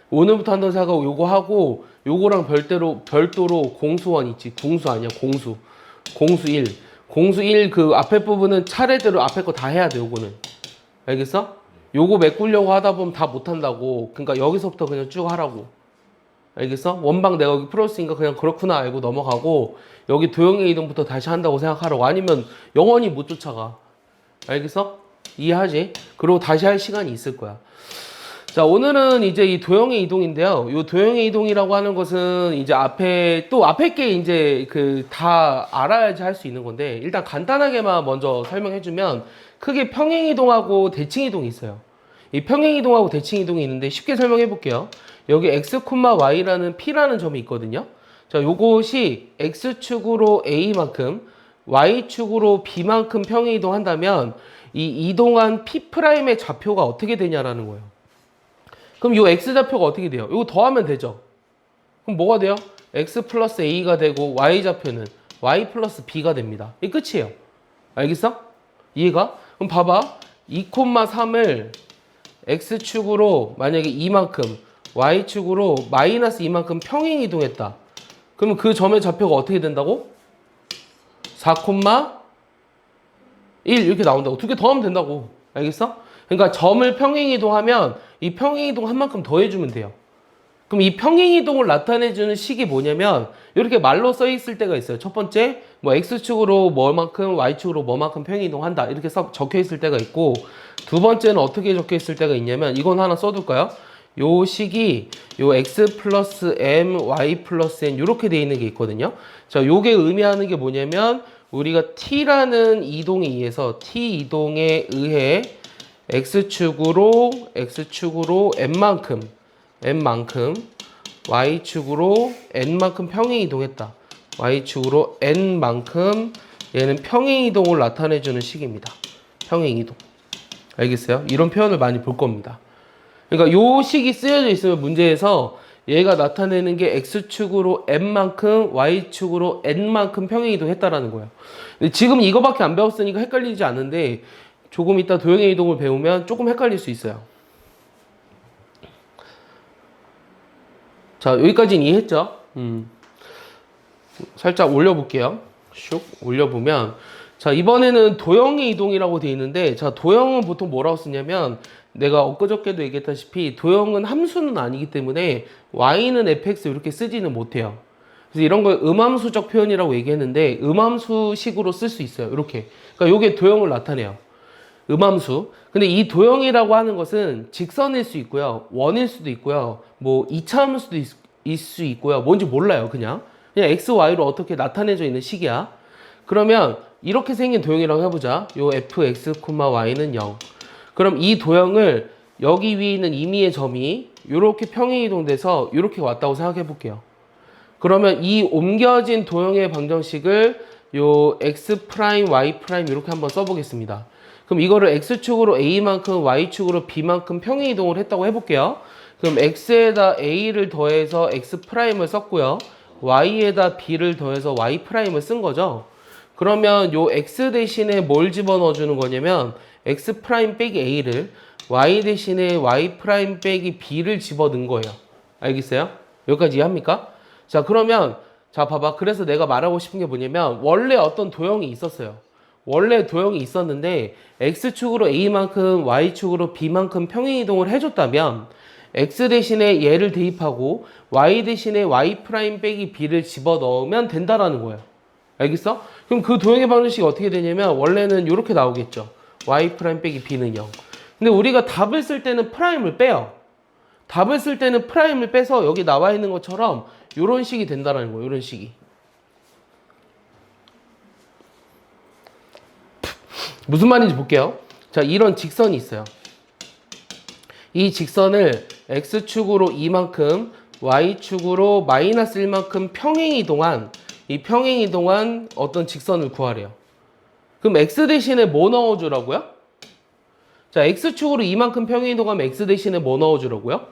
오늘부터 한다고 생각하고 요거 하고 요거랑 별도로 공수원 있지. 공수 아니야, 공수. 공수 1. 공수 1 그 앞에 부분은 차례대로 앞에 거 다 해야 돼, 요거는. 알겠어? 요거 메꾸려고 하다 보면 다 못한다고. 그러니까 여기서부터 그냥 쭉 하라고. 알겠어? 원방 내가 여기 풀었으니까 그냥 그렇구나 알고 넘어가고 여기 도형의 이동부터 다시 한다고 생각하라고. 아니면 영원히 못 쫓아가. 알겠어? 이해하지? 그리고 다시 할 시간이 있을 거야. 자, 오늘은 이제 이 도형의 이동인데요. 이 도형의 이동이라고 하는 것은 이제 앞에 게 이제 그 다 알아야지 할 수 있는 건데 일단 간단하게만 먼저 설명해주면 크게 평행 이동하고 대칭 이동이 있어요. 이 평행 이동하고 대칭 이동이 있는데 쉽게 설명해 볼게요. 여기 x, y라는 p라는 점이 있거든요. 자, 요것이 x축으로 a만큼 y축으로 b만큼 평행 이동한다면 이 이동한 p'의 좌표가 어떻게 되냐라는 거예요. 그럼 이 x좌표가 어떻게 돼요? 이거 더하면 되죠. 그럼 뭐가 돼요? x 플러스 a가 되고 y좌표는 y 플러스 b가 됩니다. 이게 끝이에요. 알겠어? 이해가? 그럼 봐봐. 2,3을 x축으로 만약에 이만큼 y축으로 마이너스 이만큼 평행 이동했다. 그러면 그 점의 좌표가 어떻게 된다고? 4,1 이렇게 나온다고. 두 개 더하면 된다고. 알겠어? 그러니까 점을 평행 이동하면 이 평행 이동 한 만큼 더해주면 돼요. 그럼 이 평행 이동을 나타내주는 식이 뭐냐면 이렇게 말로 써 있을 때가 있어요. 첫 번째 뭐 x축으로 뭐만큼 y축으로 뭐만큼 평행 이동한다 이렇게 적혀 있을 때가 있고 두 번째는 어떻게 적혀 있을 때가 있냐면 이건 하나 써둘까요? 요 식이 요 x 플러스 m y 플러스 n 이렇게 돼 있는 게 있거든요. 자, 요게 의미하는 게 뭐냐면 우리가 t라는 이동에 의해서 t 이동에 의해 x축으로 n만큼 y축으로 n만큼 평행 이동했다. y축으로 n만큼 얘는 평행 이동을 나타내주는 식입니다. 평행 이동. 알겠어요? 이런 표현을 많이 볼 겁니다. 그러니까 요 식이 쓰여져 있으면 문제에서 얘가 나타내는 게 x축으로 n만큼 y축으로 n만큼 평행 이동했다라는 거예요. 근데 지금 이거밖에 안 배웠으니까 헷갈리지 않는데 조금 이따 도형의 이동을 배우면 조금 헷갈릴 수 있어요. 자, 여기까지는 이해했죠? 살짝 올려볼게요. 슉 올려보면 자, 이번에는 도형의 이동이라고 되어 있는데 자, 도형은 보통 뭐라고 쓰냐면 내가 엊그저께도 얘기했다시피 도형은 함수는 아니기 때문에 y는 fx 이렇게 쓰지는 못해요. 그래서 이런 걸 음함수적 표현이라고 얘기했는데 음함수식으로 쓸 수 있어요. 이렇게. 그러니까 이게 도형을 나타내요. 음함수. 근데 이 도형이라고 하는 것은 직선일 수 있고요. 원일 수도 있고요. 뭐 이차함일 수도 있을 수 있고요. 뭔지 몰라요. 그냥 x, y로 어떻게 나타내져 있는 식이야. 그러면 이렇게 생긴 도형이라고 해보자. 요 fx, y는 0. 그럼 이 도형을 여기 위에 있는 임의의 점이 이렇게 평행이동돼서 이렇게 왔다고 생각해 볼게요. 그러면 이 옮겨진 도형의 방정식을 요 x 프라임, y 프라임 이렇게 한번 써보겠습니다. 그럼 이거를 x축으로 a만큼 y축으로 b만큼 평행이동을 했다고 해볼게요. 그럼 x에다 a를 더해서 x 프라임을 썼고요. y에다 b를 더해서 y 프라임을 쓴 거죠. 그러면 요 x 대신에 뭘 집어넣어 주는 거냐면 x 프라임 빼기 a를 y 대신에 y 프라임 빼기 b를 집어넣은 거예요. 알겠어요? 여기까지 이해합니까? 자, 그러면 자 봐봐. 그래서 내가 말하고 싶은 게 뭐냐면 원래 어떤 도형이 있었어요. 원래 도형이 있었는데 x축으로 a만큼 y축으로 b만큼 평행이동을 해줬다면 x 대신에 얘를 대입하고 y 대신에 y 프라임 빼기 b를 집어넣으면 된다라는 거예요. 알겠어? 그럼 그 도형의 방정식이 어떻게 되냐면 원래는 이렇게 나오겠죠. y 프라임 빼기 b는 0. 근데 우리가 답을 쓸 때는 프라임을 빼요. 답을 쓸 때는 프라임을 빼서 여기 나와 있는 것처럼 이런 식이 된다라는 거예요. 이런 식이. 무슨 말인지 볼게요. 자, 이런 직선이 있어요. 이 직선을 x축으로 2만큼 y축으로 마이너스 1만큼 평행이동한 이 평행이동한 어떤 직선을 구하래요. 그럼 x 대신에 뭐 넣어주라고요? 자, x축으로 이만큼 평행이동하면 x 대신에 뭐 넣어주라고요?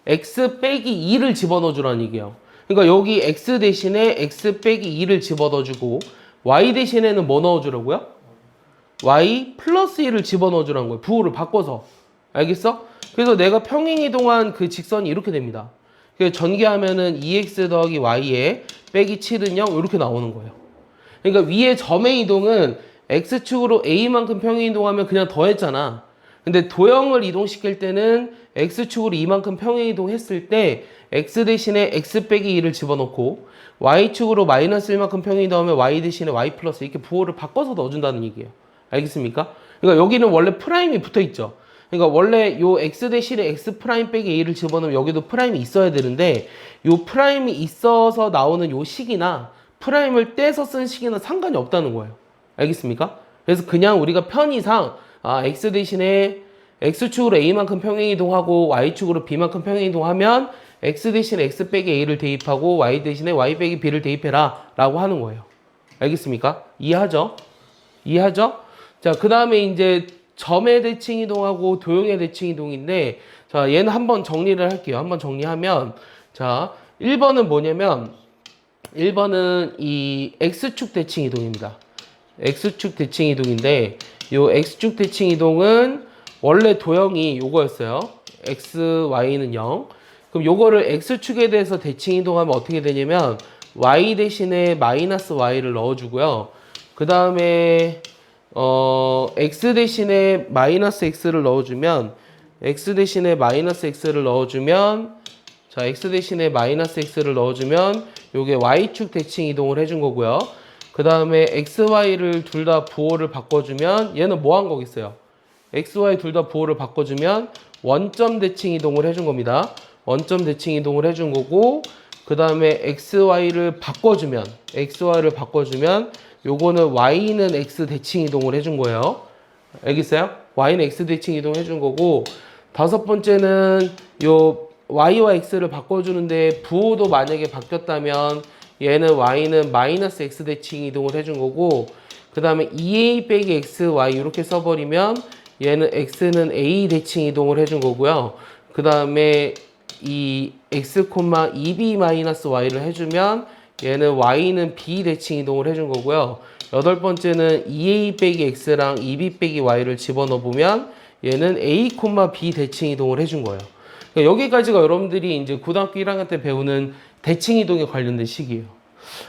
x 빼기 2를 집어넣어주라는 얘기예요. 그러니까 여기 x 대신에 x 빼기 2를 집어넣어주고 y 대신에는 뭐 넣어주라고요? y 플러스 1을 집어넣어주라는 거예요. 부호를 바꿔서. 알겠어? 그래서 내가 평행이동한 그 직선이 이렇게 됩니다. 그래서 전개하면은 2x 더하기 y에 빼기 7은 0 이렇게 나오는 거예요. 그러니까 위에 점의 이동은 x축으로 a만큼 평행이동하면 그냥 더했잖아. 근데 도형을 이동시킬 때는 x축으로 이만큼 평행이동했을 때 x 대신에 x 빼기 2를 집어넣고 y축으로 마이너스 1만큼 평행이동하면 y 대신에 y 플러스 이렇게 부호를 바꿔서 넣어준다는 얘기예요. 알겠습니까? 그러니까 여기는 원래 프라임이 붙어있죠. 그러니까 원래 요 x 대신에 x 프라임 빼기 a를 집어넣으면 여기도 프라임이 있어야 되는데 요 프라임이 있어서 나오는 요 식이나 프라임을 떼서 쓴 식이나 상관이 없다는 거예요. 알겠습니까? 그래서 그냥 우리가 편의상 x 대신에 x축으로 a만큼 평행이동하고 y축으로 b만큼 평행이동하면 x 대신에 x 빼기 a를 대입하고 y 대신에 y 빼기 b를 대입해라 라고 하는 거예요. 알겠습니까? 이해하죠? 이해하죠? 자, 그 다음에 이제 점의 대칭 이동하고 도형의 대칭 이동인데 자, 얘는 한번 정리를 할게요. 한번 정리하면 자, 1번은 뭐냐면 1번은 이 x축 대칭 이동입니다. x축 대칭 이동인데 요 x축 대칭 이동은 원래 도형이 요거였어요. x, y는 0. 그럼 요거를 x축에 대해서 대칭 이동하면 어떻게 되냐면 y 대신에 마이너스 y를 넣어주고요. 그 다음에 x 대신에 마이너스 x를 넣어주면 x 대신에 마이너스 x를 넣어주면 자, x 대신에 마이너스 x를 넣어주면 요게 y축 대칭 이동을 해준 거고요. 그 다음에 x, y를 둘 다 부호를 바꿔주면 얘는 뭐 한 거겠어요? x, y 둘 다 부호를 바꿔주면 원점 대칭 이동을 해준 겁니다. 원점 대칭 이동을 해준 거고 그 다음에 x, y를 바꿔주면 요거는 y는 x 대칭 이동을 해준 거예요. 알겠어요? y는 x 대칭 이동 해준 거고 다섯 번째는 요 y와 x를 바꿔주는데 부호도 만약에 바뀌었다면 얘는 y는 마이너스 x 대칭 이동을 해준 거고 그 다음에 2a 빼기 x, y 이렇게 써버리면 얘는 x는 a 대칭 이동을 해준 거고요. 그 다음에 이 x, 2b 마이너스 y를 해주면 얘는 y는 b 대칭 이동을 해준 거고요. 여덟 번째는 2a 빼기 x랑 2b 빼기 y를 집어넣어 보면 얘는 a, b 대칭 이동을 해준 거예요. 그러니까 여기까지가 여러분들이 이제 고등학교 1학년 때 배우는 대칭 이동에 관련된 식이에요.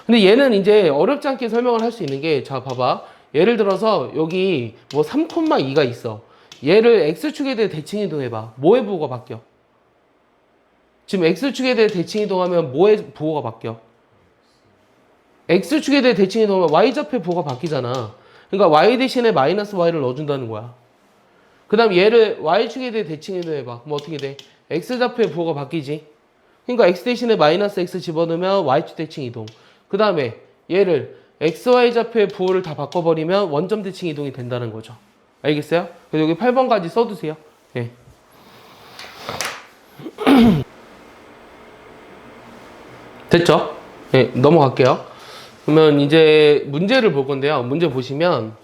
근데 얘는 이제 어렵지 않게 설명을 할 수 있는 게 자 봐봐. 예를 들어서 여기 뭐 3,2가 있어. 얘를 x축에 대해 대칭 이동해봐. 뭐의 부호가 바뀌어? 지금 x축에 대해 대칭 이동하면 뭐의 부호가 바뀌어? x축에 대해 대칭 이동하면 y좌표의 부호가 바뀌잖아. 그러니까 y 대신에 마이너스 y를 넣어준다는 거야. 그 다음 얘를 y축에 대해 대칭해도 해봐. 그럼 어떻게 돼? x좌표의 부호가 바뀌지. 그러니까 x 대신에 마이너스 x 집어넣으면 y축 대칭 이동. 그 다음에 얘를 xy 좌표의 부호를 다 바꿔버리면 원점 대칭 이동이 된다는 거죠. 알겠어요? 그래서 여기 8번까지 써두세요. 네. 됐죠? 네, 넘어갈게요. 그러면 이제 문제를 볼 건데요. 문제 보시면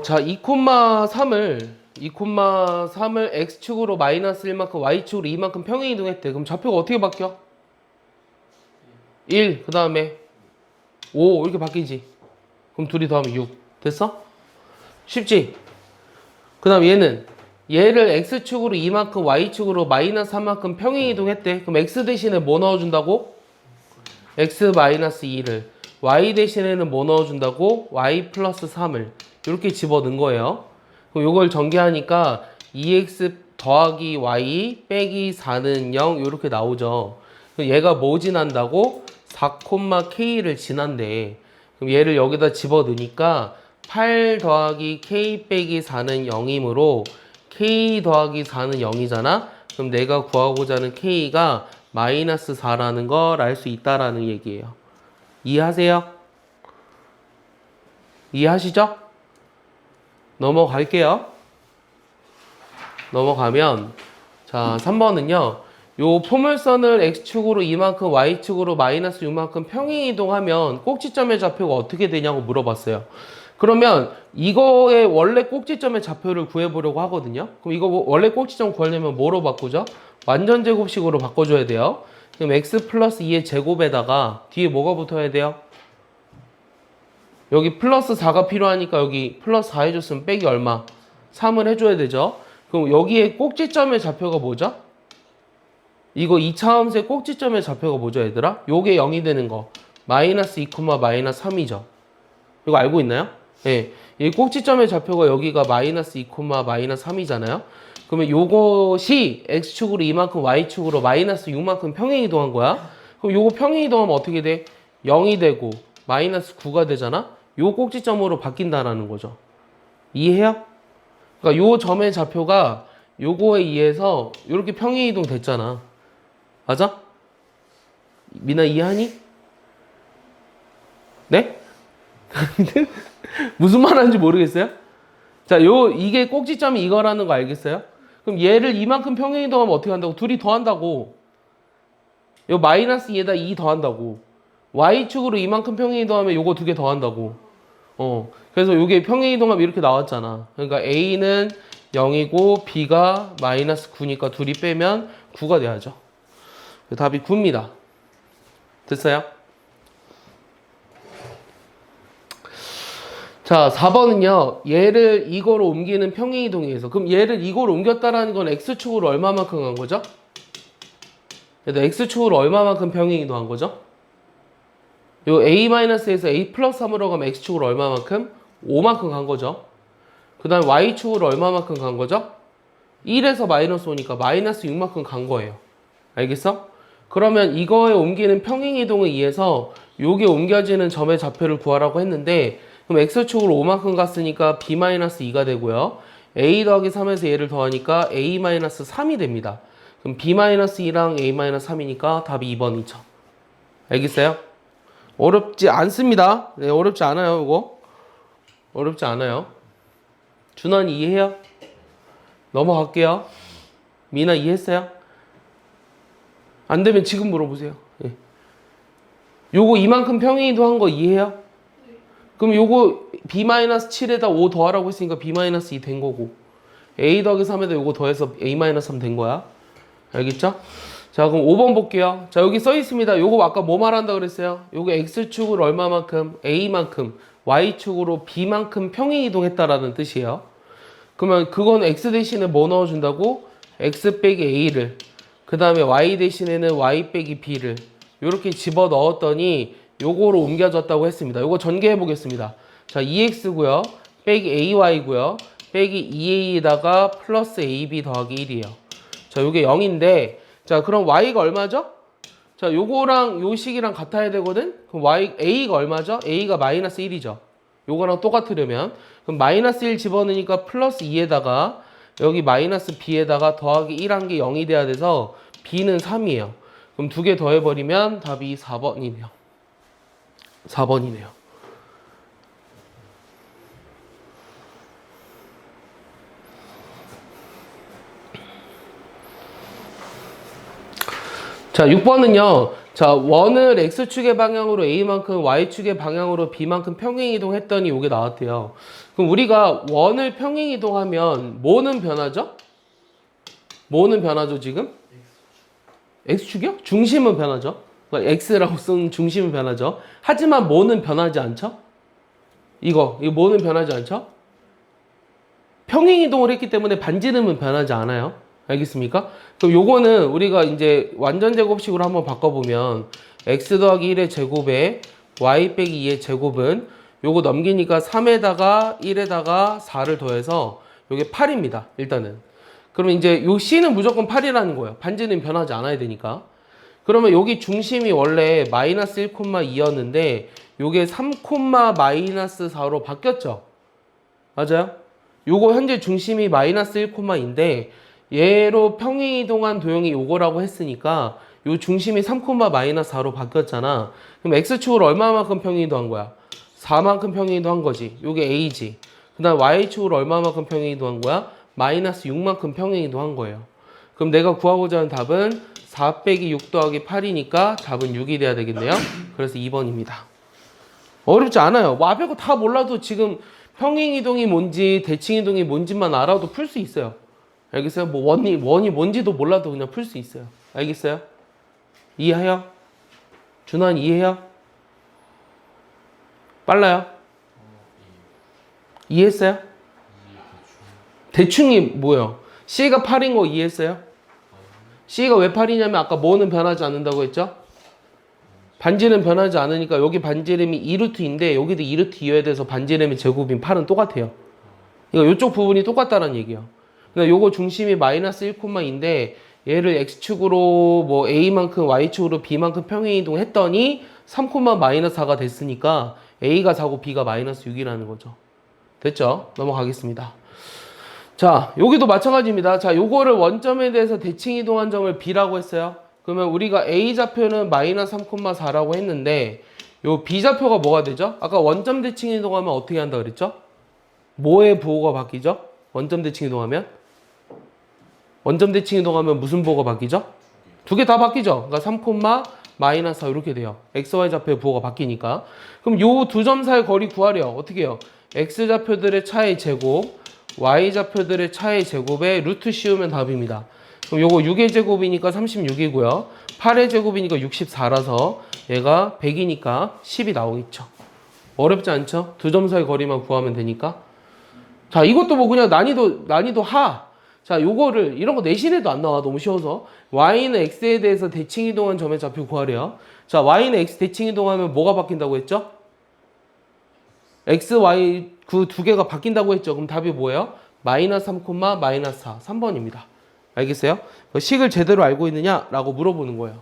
자, 2,3을 x축으로 마이너스 1만큼 y축으로 2만큼 평행 이동했대. 그럼 좌표가 어떻게 바뀌어? 1, 그 다음에 5 이렇게 바뀌지. 그럼 둘이 더하면 6. 됐어? 쉽지? 그 다음 얘를 x축으로 2만큼 y축으로 마이너스 3만큼 평행 이동했대. 그럼 x 대신에 뭐 넣어준다고? x 마이너스 2를. y 대신에는 뭐 넣어준다고? y 플러스 3을. 이렇게 집어넣은 거예요. 그럼 이걸 전개하니까 2x 더하기 y 빼기 4는 0 이렇게 나오죠. 그럼 얘가 뭐 지난다고? 4,k를 지난대. 그럼 얘를 여기다 집어넣으니까 8 더하기 k 빼기 4는 0이므로 k 더하기 4는 0이잖아? 그럼 내가 구하고자 하는 k가 마이너스 4라는 걸 알 수 있다라는 얘기예요. 이해하세요? 이해하시죠? 넘어갈게요. 넘어가면 자 3번은요. 요 포물선을 x축으로 이만큼 y축으로 마이너스 6만큼 평행 이동하면 꼭지점의 좌표가 어떻게 되냐고 물어봤어요. 그러면 이거의 원래 꼭지점의 좌표를 구해보려고 하거든요. 그럼 이거 원래 꼭지점 구하려면 뭐로 바꾸죠? 완전 제곱식으로 바꿔줘야 돼요. 그럼 x 플러스 2의 제곱에다가 뒤에 뭐가 붙어야 돼요? 여기 플러스 4가 필요하니까 여기 플러스 4 해줬으면 빼기 얼마? 3을 해줘야 되죠. 그럼 여기에 꼭지점의 좌표가 뭐죠? 이거 2차함수의 꼭지점의 좌표가 뭐죠, 얘들아? 요게 0이 되는 거. 마이너스 2, 마이너스 3이죠. 이거 알고 있나요? 예. 이 꼭지점의 좌표가 여기가 마이너스 2, 마이너스 3이잖아요. 그러면 요것이 x축으로 이만큼 y축으로 마이너스 6만큼 평행 이동한 거야. 그럼 요거 평행 이동하면 어떻게 돼? 0이 되고 마이너스 9가 되잖아. 요 꼭지점으로 바뀐다라는 거죠. 이해해요? 그러니까 요 점의 좌표가 요거에 의해서 이렇게 평행 이동 됐잖아. 맞아? 미나 이해하니? 네? 무슨 말 하는지 모르겠어요? 자, 이게 꼭지점이 이거라는 거 알겠어요? 그럼 얘를 이만큼 평행 이동하면 어떻게 한다고? 둘이 더한다고. 요 마이너스 2에다 2 더한다고. y축으로 이만큼 평행 이동하면 요거 두 개 더한다고. 그래서 요게 평행 이동하면 이렇게 나왔잖아. 그러니까 a는 0이고 b가 마이너스 9니까 둘이 빼면 9가 돼야죠. 답이 9입니다. 됐어요? 자, 4번은요. 얘를 이거로 옮기는 평행 이동에서 그럼 얘를 이거로 옮겼다라는 건 x축으로 얼마만큼 간 거죠? 얘도 x축으로 얼마만큼 평행 이동한 거죠? 요 a-에서 a 플러스 3으로 가면 x축으로 얼마만큼? 5만큼 간 거죠. 그 다음에 y축으로 얼마만큼 간 거죠? 1에서 마이너스 5니까 마이너스 6만큼 간 거예요. 알겠어? 그러면 이거에 옮기는 평행 이동에 의해서 요게 옮겨지는 점의 좌표를 구하라고 했는데 그럼 x축으로 5만큼 갔으니까 b-2가 되고요. a 더하기 3에서 얘를 더하니까 a-3이 됩니다. 그럼 b-2랑 a-3이니까 답이 2번이죠. 알겠어요? 어렵지 않습니다. 네, 어렵지 않아요, 이거. 어렵지 않아요. 준환 이해해요? 넘어갈게요. 미나 이해했어요? 안 되면 지금 물어보세요. 예. 요거 이만큼 평행 이동한 거 이해해요? 그럼 요거 b-7에다 5 더하라고 했으니까 b-2 된 거고 a 더하기 3에다 요거 더해서 a-3 된 거야. 알겠죠? 자, 그럼 5번 볼게요. 자, 여기 써 있습니다. 요거 아까 뭐 말한다 그랬어요? 요거 x축으로 얼마만큼? a만큼, y축으로 b만큼 평행 이동했다라는 뜻이에요. 그러면 그건 x 대신에 뭐 넣어준다고? x 빼기 a를, 그 다음에 y 대신에는 y 빼기 b를 이렇게 집어 넣었더니 요거로 옮겨졌다고 했습니다. 요거 전개해 보겠습니다. 자, 2x고요. 빼기 ay고요. 빼기 2a에다가 플러스 ab 더하기 1이에요. 자, 요게 0인데 자, 그럼 y가 얼마죠? 자, 요거랑 요 식이랑 같아야 되거든? 그럼 A가 얼마죠? A가 마이너스 1이죠. 요거랑 똑같으려면. 그럼 마이너스 1 집어넣으니까 플러스 2에다가 여기 마이너스 B에다가 더하기 1한 게 0이 돼야 돼서 B는 3이에요. 그럼 두 개 더해버리면 답이 4번이네요. 4번이네요. 자, 6번은요. 자, 원을 X축의 방향으로 A만큼, Y축의 방향으로 B만큼 평행이동했더니 이게 나왔대요. 그럼 우리가 원을 평행이동하면 뭐는 변하죠? 뭐는 변하죠, 지금? X축이요? 중심은 변하죠. 그러니까 X라고 쓴 중심은 변하죠. 하지만 뭐는 변하지 않죠? 이거 뭐는 변하지 않죠? 평행이동을 했기 때문에 반지름은 변하지 않아요. 알겠습니까? 그럼 요거는 우리가 이제 완전제곱식으로 한번 바꿔보면 x 더하기 1의 제곱에 y 빼기 2의 제곱은 요거 넘기니까 3에다가 1에다가 4를 더해서 요게 8입니다. 일단은. 그러면 이제 요 c는 무조건 8이라는 거예요. 반지름 변하지 않아야 되니까. 그러면 여기 중심이 원래 마이너스 1,2였는데 요게 3, 마이너스 4로 바뀌었죠. 맞아요? 요거 현재 중심이 마이너스 1,2인데 얘로 평행이동한 도형이 요거라고 했으니까 요 중심이 3, 마이너스 4로 바뀌었잖아. 그럼 x축으로 얼마만큼 평행이동한 거야? 4만큼 평행이동한 거지. 요게 a지. 그 다음 y축으로 얼마만큼 평행이동한 거야? 마이너스 6만큼 평행이동한 거예요. 그럼 내가 구하고자 하는 답은 4 빼기 6 더하기 8이니까 답은 6이 돼야 되겠네요. 그래서 2번입니다. 어렵지 않아요. 와별거 다 몰라도 지금 평행이동이 뭔지 대칭이동이 뭔지만 알아도 풀 수 있어요. 알겠어요? 뭐 원이 뭔지도 몰라도 그냥 풀 수 있어요. 알겠어요? 이해해요? 준환 이해해요? 빨라요? 이해했어요? 대충이 뭐예요? C가 8인 거 이해했어요? C가 왜 8이냐면 아까 뭐는 변하지 않는다고 했죠? 반지름 변하지 않으니까 여기 반지름이 2루트인데 여기도 2루트이어야 돼서 반지름의 제곱인 8은 똑같아요. 그러니까 이쪽 부분이 똑같다는 얘기예요. 근데 요거 중심이 마이너스 1,2인데 얘를 X축으로 뭐 A만큼 Y축으로 B만큼 평행이동 했더니 3, 마이너스 4가 됐으니까 A가 4고 B가 마이너스 6이라는 거죠. 됐죠? 넘어가겠습니다. 자, 여기도 마찬가지입니다. 자, 요거를 원점에 대해서 대칭이동한 점을 B라고 했어요. 그러면 우리가 A좌표는 마이너스 3,4라고 했는데 요 B좌표가 뭐가 되죠? 아까 원점 대칭이동하면 어떻게 한다 그랬죠? 뭐의 부호가 바뀌죠? 원점 대칭이동하면? 원점 대칭이동하면 무슨 부호가 바뀌죠? 두 개 다 바뀌죠? 그러니까 3, 마이너스 4 이렇게 돼요. XY 좌표의 부호가 바뀌니까. 그럼 요 두 점 사이 거리 구하래요. 어떻게 해요? X좌표들의 차의 제곱, Y좌표들의 차의 제곱에 루트 씌우면 답입니다. 그럼 요거 6의 제곱이니까 36이고요. 8의 제곱이니까 64라서 얘가 100이니까 10이 나오겠죠. 어렵지 않죠? 두 점 사이 거리만 구하면 되니까. 자, 이것도 뭐 그냥 난이도 하. 자, 요거를 이런 거 내신에도 안 나와. 너무 쉬워서. y는 x에 대해서 대칭이동한 점의 좌표 구하래요. 자, y는 x 대칭이동하면 뭐가 바뀐다고 했죠? x, y 그 두 개가 바뀐다고 했죠. 그럼 답이 뭐예요? 마이너스 3, 마이너스 4. 3번입니다. 알겠어요? 식을 제대로 알고 있느냐라고 물어보는 거예요.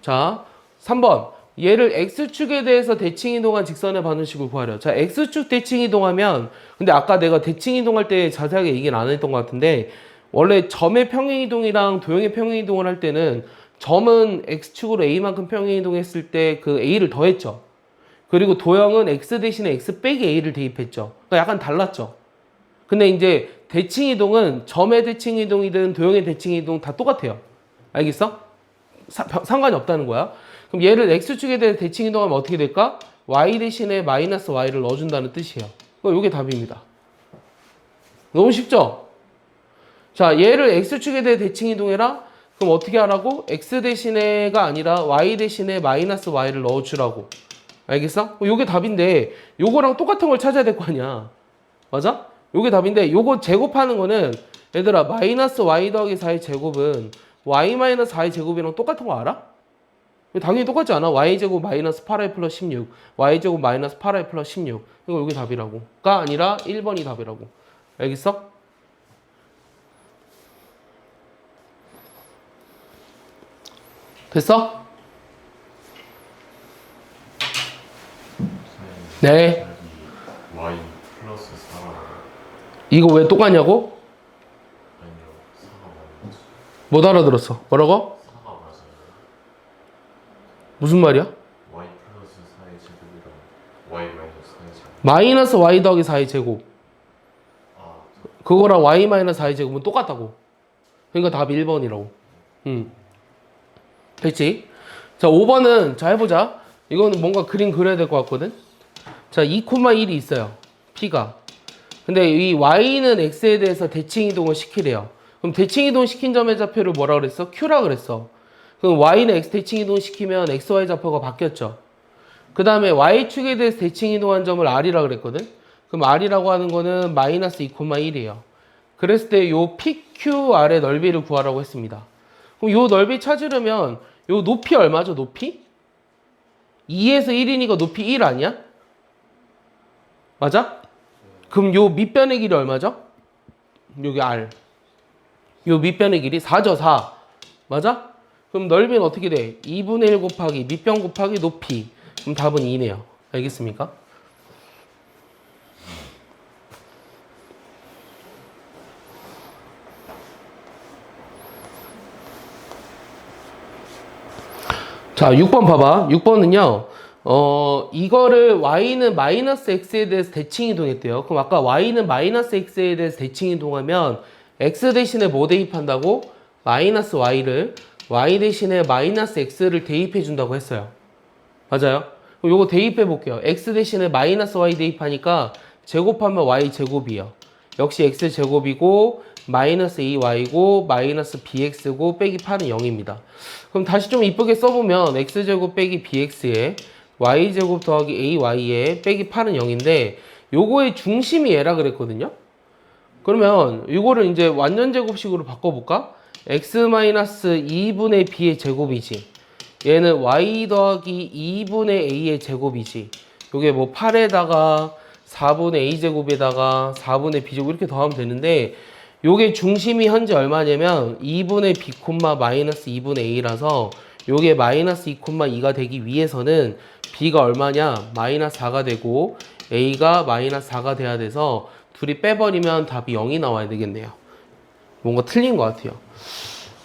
자, 3번. 얘를 x축에 대해서 대칭이동한 직선의 반응식을 구하래요. 자, x축 대칭이동하면 근데 아까 내가 대칭이동할 때 자세하게 얘기는 안 했던 것 같은데 원래 점의 평행이동이랑 도형의 평행이동을 할 때는 점은 x축으로 a만큼 평행이동했을 때 그 a를 더했죠. 그리고 도형은 x 대신에 x 빼기 a를 대입했죠. 그러니까 약간 달랐죠. 근데 이제 대칭이동은 점의 대칭이동이든 도형의 대칭이동 다 똑같아요. 알겠어? 상관이 없다는 거야. 그럼 얘를 x축에 대해 대칭이동하면 어떻게 될까? y 대신에 마이너스 y를 넣어준다는 뜻이에요. 이게 답입니다. 너무 쉽죠? 자, 얘를 x축에 대해 대칭이동해라? 그럼 어떻게 하라고? x 대신에가 아니라 y 대신에 마이너스 y를 넣어주라고. 알겠어? 요게 답인데 요거랑 똑같은 걸 찾아야 될 거 아니야. 맞아? 요게 답인데 요거 제곱하는 거는 얘들아 마이너스 y 더하기 4의 제곱은 y 마이너스 4의 제곱이랑 똑같은 거 알아? 당연히 똑같지 않아? y제곱 마이너스 8i 플러스 16 y제곱 마이너스 8i 플러스 16 이거 여기 답이라고 가 아니라 1번이 답이라고. 알겠어? 됐어? 네. y 플러스 4라고. 이거 왜 똑같냐고? 아니요, 4가 맞지. 못 알아들었어. 뭐라고? 4가 맞아요. 무슨 말이야? y 플러스 4의 제곱이랑 y 마이너스 4의 제곱. 마이너스 y 더하기 4의 제곱. 아, 그거랑 y 마이너스 4의 제곱은 똑같다고. 그러니까 답이 1번이라고. 됐지? 자, 5번은 자 해보자. 이거는 뭔가 그림 그려야 될 것 같거든. 자, 2,1이 있어요. p가. 근데 이 y는 x에 대해서 대칭 이동을 시키래요. 그럼 대칭 이동 시킨 점의 좌표를 뭐라 그랬어? q라 그랬어. 그럼 y는 x 대칭 이동 시키면 xy 좌표가 바뀌었죠. 그 다음에 y축에 대해서 대칭 이동한 점을 r이라 그랬거든. 그럼 r이라고 하는 거는 마이너스 2,1이에요. 그랬을 때 요 PQR의 넓이를 구하라고 했습니다. 그럼 요 넓이 찾으려면 요 높이 얼마죠? 높이? 2에서 1이니까 높이 1 아니야? 맞아? 그럼 요 밑변의 길이 얼마죠? 여기 R. 요 밑변의 길이 4죠, 4. 맞아? 그럼 넓이는 어떻게 돼? 2분의 1 곱하기 밑변 곱하기 높이. 그럼 답은 2네요. 알겠습니까? 자, 6번 봐봐. 6번은요, 이거를 y는 마이너스 x에 대해서 대칭 이동했대요. 그럼 아까 y는 마이너스 x에 대해서 대칭 이동하면 x 대신에 뭐 대입한다고? 마이너스 y를 y 대신에 마이너스 x를 대입해 준다고 했어요. 맞아요? 그럼 요거 대입해 볼게요. x 대신에 마이너스 y 대입하니까 제곱하면 y 제곱이요. 역시 x 제곱이고 마이너스 2y고 마이너스 bx고 빼기 8은 0입니다. 그럼 다시 좀 이쁘게 써보면 x제곱 빼기 bx에 y제곱 더하기 ay에 빼기 8은 0인데 요거의 중심이 얘라 그랬거든요. 그러면 이거를 이제 완전 제곱식으로 바꿔볼까? x-2분의 b의 제곱이지. 얘는 y 더하기 2분의 a의 제곱이지. 요게 뭐 8에다가 4분의 a제곱에다가 4분의 b제곱 이렇게 더하면 되는데 요게 중심이 현재 얼마냐면 2분의 b, 마이너스 2분의 a라서 요게 마이너스 2,2가 되기 위해서는 b가 얼마냐? 마이너스 4가 되고 a가 마이너스 4가 돼야 돼서 둘이 빼버리면 답이 0이 나와야 되겠네요. 뭔가 틀린 것 같아요.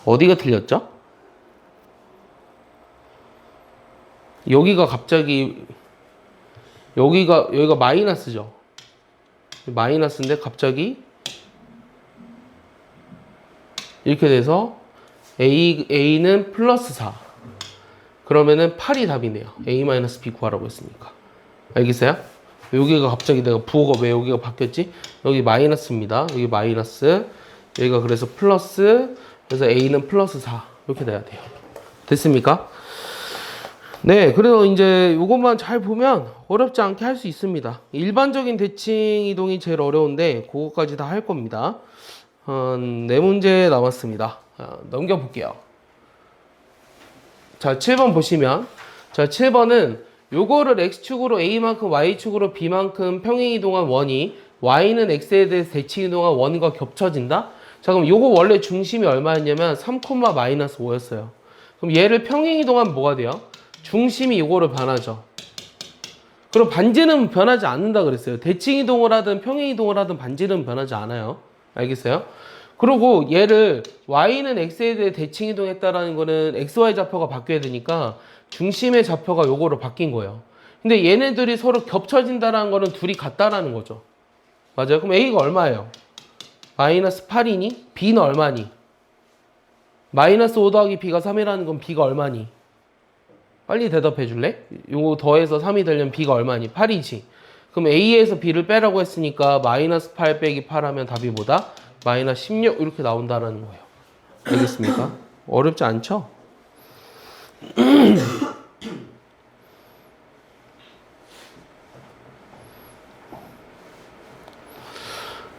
어디가 틀렸죠? 여기가 갑자기 여기가 마이너스죠. 마이너스인데 갑자기 이렇게 돼서 A는 플러스 4. 그러면은 8이 답이네요. A-B 구하라고 했으니까. 알겠어요? 여기가 갑자기 내가 부호가 왜 여기가 바뀌었지? 여기 마이너스입니다. 여기 마이너스. 여기가 그래서 플러스. 그래서 A는 플러스 4. 이렇게 돼야 돼요. 됐습니까? 네, 그래서 이제 이것만 잘 보면 어렵지 않게 할 수 있습니다. 일반적인 대칭 이동이 제일 어려운데 그거까지 다 할 겁니다. 네 문제 남았습니다. 넘겨볼게요. 자, 7번 보시면, 자, 7번은 요거를 x축으로 a만큼 y축으로 b만큼 평행 이동한 원이 y는 x에 대해서 대칭 이동한 원과 겹쳐진다? 자, 그럼 요거 원래 중심이 얼마였냐면 3, 마이너스 5였어요. 그럼 얘를 평행 이동하면 뭐가 돼요? 중심이 요거를 변하죠. 그럼 반지름 변하지 않는다 그랬어요. 대칭 이동을 하든 평행 이동을 하든 반지름 변하지 않아요. 알겠어요? 그리고 얘를 y는 x에 대해 대칭 이동했다라는 거는 xy 좌표가 바뀌어야 되니까 중심의 좌표가 요거로 바뀐 거예요. 근데 얘네들이 서로 겹쳐진다라는 거는 둘이 같다라는 거죠. 맞아요? 그럼 a가 얼마예요? 마이너스 8이니? b는 얼마니? 마이너스 5 더하기 b가 3이라는 건 b가 얼마니? 빨리 대답해 줄래? 요거 더해서 3이 되려면 b가 얼마니? 8이지. 그럼 a에서 b를 빼라고 했으니까 마이너스 8 빼기 8 하면 답이 뭐다? 마이너스 16 이렇게 나온다라는 거예요. 알겠습니까? 어렵지 않죠?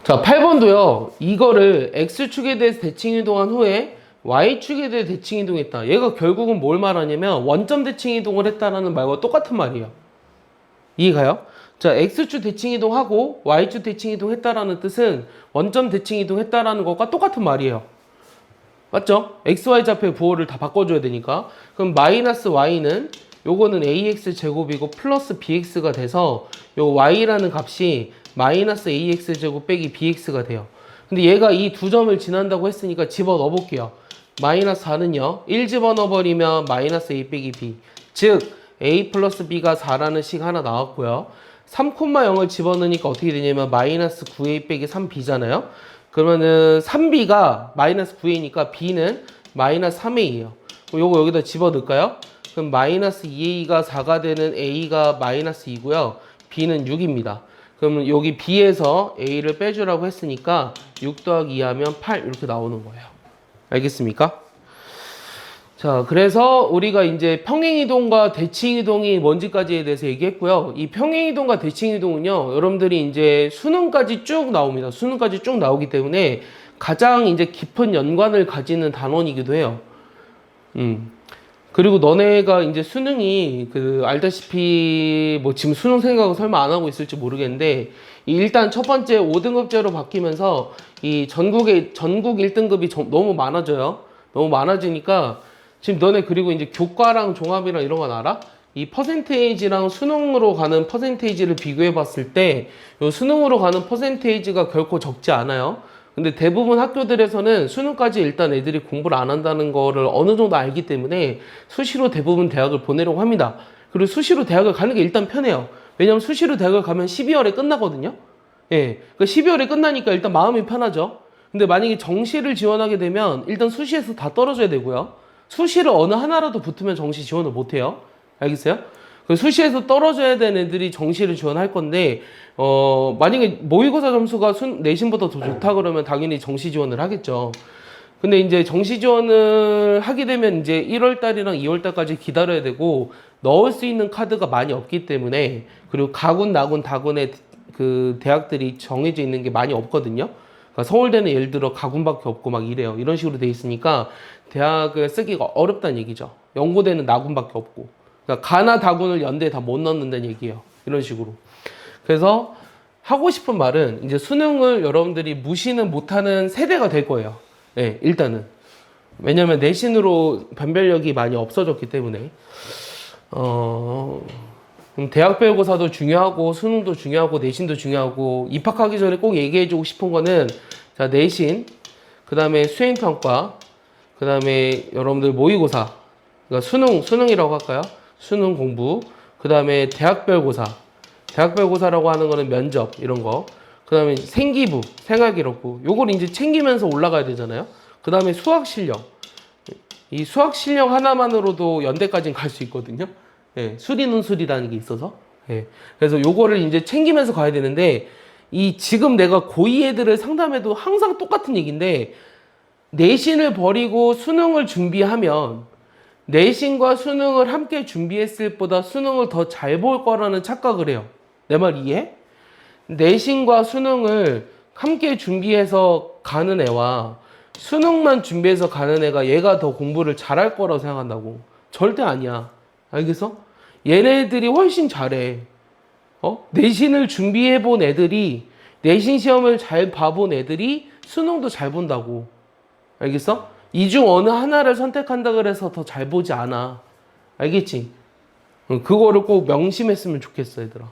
자, 8번도요. 이거를 x축에 대해서 대칭 이동한 후에 y축에 대해 대칭 이동했다. 얘가 결국은 뭘 말하냐면 원점 대칭 이동을 했다라는 말과 똑같은 말이에요. 이해가요? 자, x축 대칭 이동하고 y축 대칭 이동했다라는 뜻은 원점 대칭 이동했다라는 것과 똑같은 말이에요. 맞죠? xy 좌표의 부호를 다 바꿔줘야 되니까. 그럼 마이너스 y는 요거는 ax 제곱이고 플러스 bx가 돼서 요 y라는 값이 마이너스 ax 제곱 빼기 bx가 돼요. 근데 얘가 이 두 점을 지난다고 했으니까 집어넣어 볼게요. 마이너스 4는요 1 집어넣어 버리면 마이너스 a 빼기 b, 즉 a 플러스 b가 4라는 식 하나 나왔고요. 3,0을 집어넣으니까 어떻게 되냐면 마이너스 9a 빼기 3b잖아요. 그러면은 3b가 마이너스 9a니까 b는 마이너스 3a예요. 요거 여기다 집어넣을까요? 그럼 마이너스 2a가 4가 되는 a가 마이너스 2고요. b는 6입니다. 그러면 여기 b에서 a를 빼주라고 했으니까 6 더하기 2 하면 8 이렇게 나오는 거예요. 알겠습니까? 자, 그래서 우리가 이제 평행이동과 대칭이동이 뭔지까지에 대해서 얘기했고요. 이 평행이동과 대칭이동은요, 여러분들이 이제 수능까지 쭉 나옵니다. 수능까지 쭉 나오기 때문에 가장 이제 깊은 연관을 가지는 단원이기도 해요. 그리고 너네가 이제 수능이 알다시피 뭐 지금 수능 생각을 설마 안 하고 있을지 모르겠는데, 일단 첫 번째 5등급제로 바뀌면서 이 전국 1등급이 너무 많아져요. 너무 많아지니까 지금 너네 그리고 이제 교과랑 종합이랑 이런 건 알아? 이 퍼센테이지랑 수능으로 가는 퍼센테이지를 비교해 봤을 때 요 수능으로 가는 퍼센테이지가 결코 적지 않아요. 근데 대부분 학교들에서는 수능까지 일단 애들이 공부를 안 한다는 거를 어느 정도 알기 때문에 수시로 대부분 대학을 보내려고 합니다. 그리고 수시로 대학을 가는 게 일단 편해요. 왜냐면 수시로 대학을 가면 12월에 끝나거든요. 예. 그러니까 12월에 끝나니까 일단 마음이 편하죠. 근데 만약에 정시를 지원하게 되면 일단 수시에서 다 떨어져야 되고요. 수시를 어느 하나라도 붙으면 정시 지원을 못 해요. 알겠어요? 수시에서 떨어져야 되는 애들이 정시를 지원할 건데, 만약에 모의고사 점수가 내신보다 더 좋다 그러면 당연히 정시 지원을 하겠죠. 근데 이제 정시 지원을 하게 되면 이제 1월달이랑 2월달까지 기다려야 되고, 넣을 수 있는 카드가 많이 없기 때문에, 그리고 가군, 나군, 다군의 그 대학들이 정해져 있는 게 많이 없거든요. 그러니까 서울대는 예를 들어 가군밖에 없고 막 이래요. 이런 식으로 돼 있으니까 대학을 쓰기가 어렵다는 얘기죠. 연고대는 나군밖에 없고. 그러니까 가나 다군을 연대에 다 못 넣는다는 얘기예요. 이런 식으로. 그래서 하고 싶은 말은 이제 수능을 여러분들이 무시는 못하는 세대가 될 거예요. 네, 일단은. 왜냐면 내신으로 변별력이 많이 없어졌기 때문에. 대학별고사도 중요하고 수능도 중요하고 내신도 중요하고 입학하기 전에 꼭 얘기해주고 싶은 거는 자, 내신, 그 다음에 수행평가, 그 다음에 여러분들 모의고사, 그러니까 수능이라고 할까요? 수능 공부, 그 다음에 대학별고사라고 하는 거는 면접 이런 거, 그 다음에 생기부, 생활기록부, 요걸 이제 챙기면서 올라가야 되잖아요. 그 다음에 수학 실력, 이 수학 실력 하나만으로도 연대까지는 갈 수 있거든요. 예, 수리논술이라는 게 있어서. 예, 그래서 요거를 이제 챙기면서 가야 되는데, 지금 내가 고2 애들을 상담해도 항상 똑같은 얘기인데, 내신을 버리고 수능을 준비하면, 내신과 수능을 함께 준비했을 보다 수능을 더 잘 볼 거라는 착각을 해요. 내 말 이해해? 내신과 수능을 함께 준비해서 가는 애와 수능만 준비해서 가는 애가 얘가 더 공부를 잘할 거라고 생각한다고. 절대 아니야. 알겠어? 얘네들이 훨씬 잘해. 내신을 준비해본 애들이, 내신 시험을 잘 봐본 애들이 수능도 잘 본다고. 알겠어? 이 중 어느 하나를 선택한다 그래서 더 잘 보지 않아. 알겠지? 그거를 꼭 명심했으면 좋겠어, 얘들아.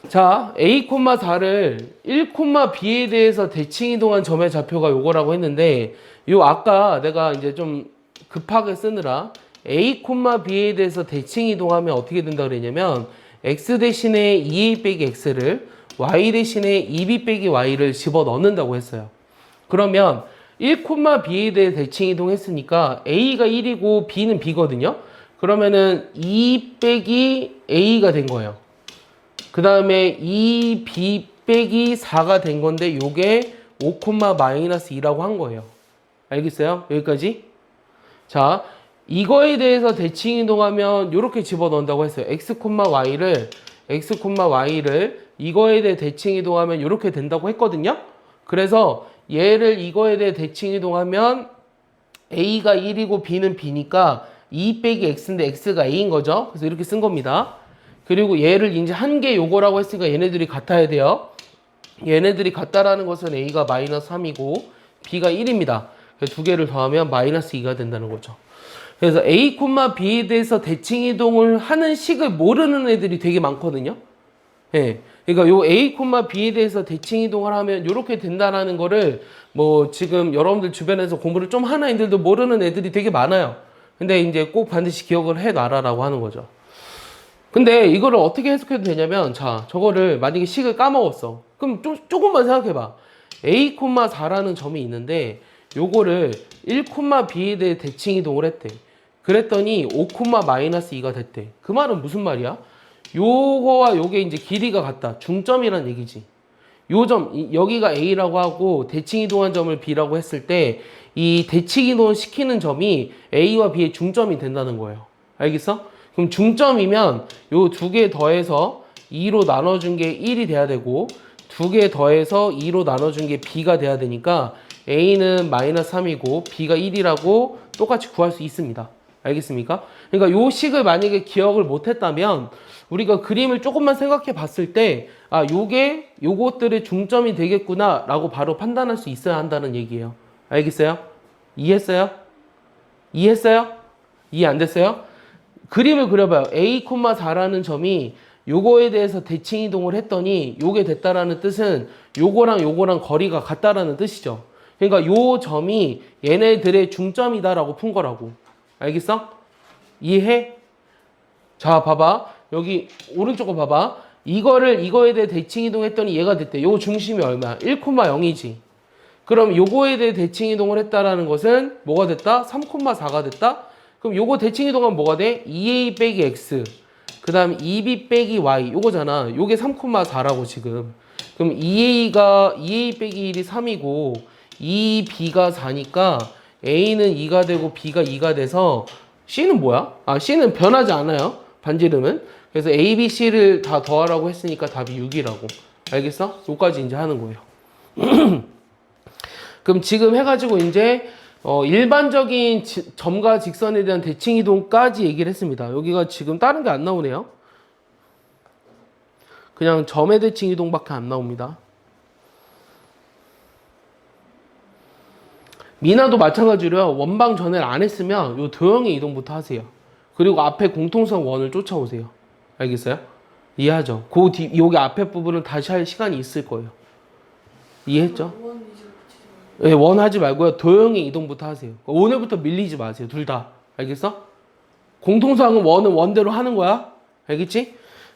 자, A,4를 1,B에 대해서 대칭이동한 점의 좌표가 요거라고 했는데, 아까 내가 이제 좀 급하게 쓰느라 A,B에 대해서 대칭이동하면 어떻게 된다 그랬냐면, X 대신에 2A 빼기 X를 Y 대신에 2B 빼기 Y를 집어 넣는다고 했어요. 그러면 1,B에 대해 대칭이동했으니까 A가 1이고 B는 B거든요. 그러면은 2 빼기 A가 된 거예요. 그 다음에 2B 빼기 4가 된 건데 요게 5,-2라고 한 거예요. 알겠어요? 여기까지? 자, 이거에 대해서 대칭이동하면 이렇게 집어넣는다고 했어요. X,Y를 이거에 대해 대칭이동하면 이렇게 된다고 했거든요. 그래서 얘를 이거에 대해 대칭이동하면 A가 1이고 B는 B니까 2 빼기 X인데 X가 A인 거죠. 그래서 이렇게 쓴 겁니다. 그리고 얘를 이제 한 개 요거라고 했으니까 얘네들이 같아야 돼요. 얘네들이 같다라는 것은 A가 마이너스 3이고 B가 1입니다. 두 개를 더하면 마이너스 2가 된다는 거죠. 그래서 A, B에 대해서 대칭 이동을 하는 식을 모르는 애들이 되게 많거든요. 예. 그러니까 요 A, B에 대해서 대칭 이동을 하면 이렇게 된다라는 거를 뭐 지금 여러분들 주변에서 공부를 좀 하는 애들도 모르는 애들이 되게 많아요. 근데 이제 꼭 반드시 기억을 해 놔라라고 하는 거죠. 근데 이거를 어떻게 해석해도 되냐면, 자, 저거를 만약에 식을 까먹었어. 그럼 조금만 생각해봐. A, 4라는 점이 있는데, 요거를 1, B에 대해 대칭 이동을 했대. 그랬더니 5, -2가 됐대. 그 말은 무슨 말이야? 요거와 요게 이제 길이가 같다. 중점이란 얘기지. 요 점, 여기가 A라고 하고 대칭 이동한 점을 B라고 했을 때, 이 대칭 이동 시키는 점이 A와 B의 중점이 된다는 거예요. 알겠어? 그럼 중점이면 요 두 개 더해서 2로 나눠준 게 1이 돼야 되고, 두 개 더해서 2로 나눠준 게 B가 돼야 되니까 A는 -3이고 B가 1이라고 똑같이 구할 수 있습니다. 알겠습니까? 그러니까 요 식을 만약에 기억을 못했다면 우리가 그림을 조금만 생각해 봤을 때, 아, 요것들의 중점이 되겠구나 라고 바로 판단할 수 있어야 한다는 얘기예요. 알겠어요? 이해했어요? 이해했어요? 이해 안 됐어요? 그림을 그려봐요. A, 4라는 점이 요거에 대해서 대칭 이동을 했더니 요게 됐다라는 뜻은 요거랑 거리가 같다라는 뜻이죠. 그러니까 요 점이 얘네들의 중점이다라고 푼 거라고. 알겠어? 이해해? 자, 봐봐. 여기 오른쪽 거 봐봐. 이거에 대해 대칭 이동했더니 얘가 됐대. 요 중심이 얼마야? 1,0이지. 그럼 요거에 대해 대칭 이동을 했다라는 것은 뭐가 됐다? 3,4가 됐다? 그럼 요거 대칭 이동하면 뭐가 돼? 2a 빼기 x. 그 다음 2b 빼기 y. 요거잖아. 요게 3,4라고 지금. 그럼 2a 빼기 1이 3이고 2b가 4니까 a는 2가 되고 b가 2가 돼서 c는 뭐야? 아, c는 변하지 않아요. 반지름은. 그래서 a, b, c를 다 더하라고 했으니까 답이 6이라고. 알겠어? 요까지 이제 하는 거예요. 그럼 지금 해가지고 이제 일반적인 점과 직선에 대한 대칭 이동까지 얘기를 했습니다. 여기가 지금 다른 게 안 나오네요. 그냥 점의 대칭 이동밖에 안 나옵니다. 미나도 마찬가지로요. 원방 전해를 안 했으면 요 도형의 이동부터 하세요. 그리고 앞에 공통성 원을 쫓아오세요. 알겠어요? 이해하죠? 여기 앞에 부분은 다시 할 시간이 있을 거예요. 이해했죠? 네, 원 하지 말고요. 도형의 이동부터 하세요. 오늘부터 밀리지 마세요. 둘 다. 알겠어? 공통성은 원은 원대로 하는 거야. 알겠지?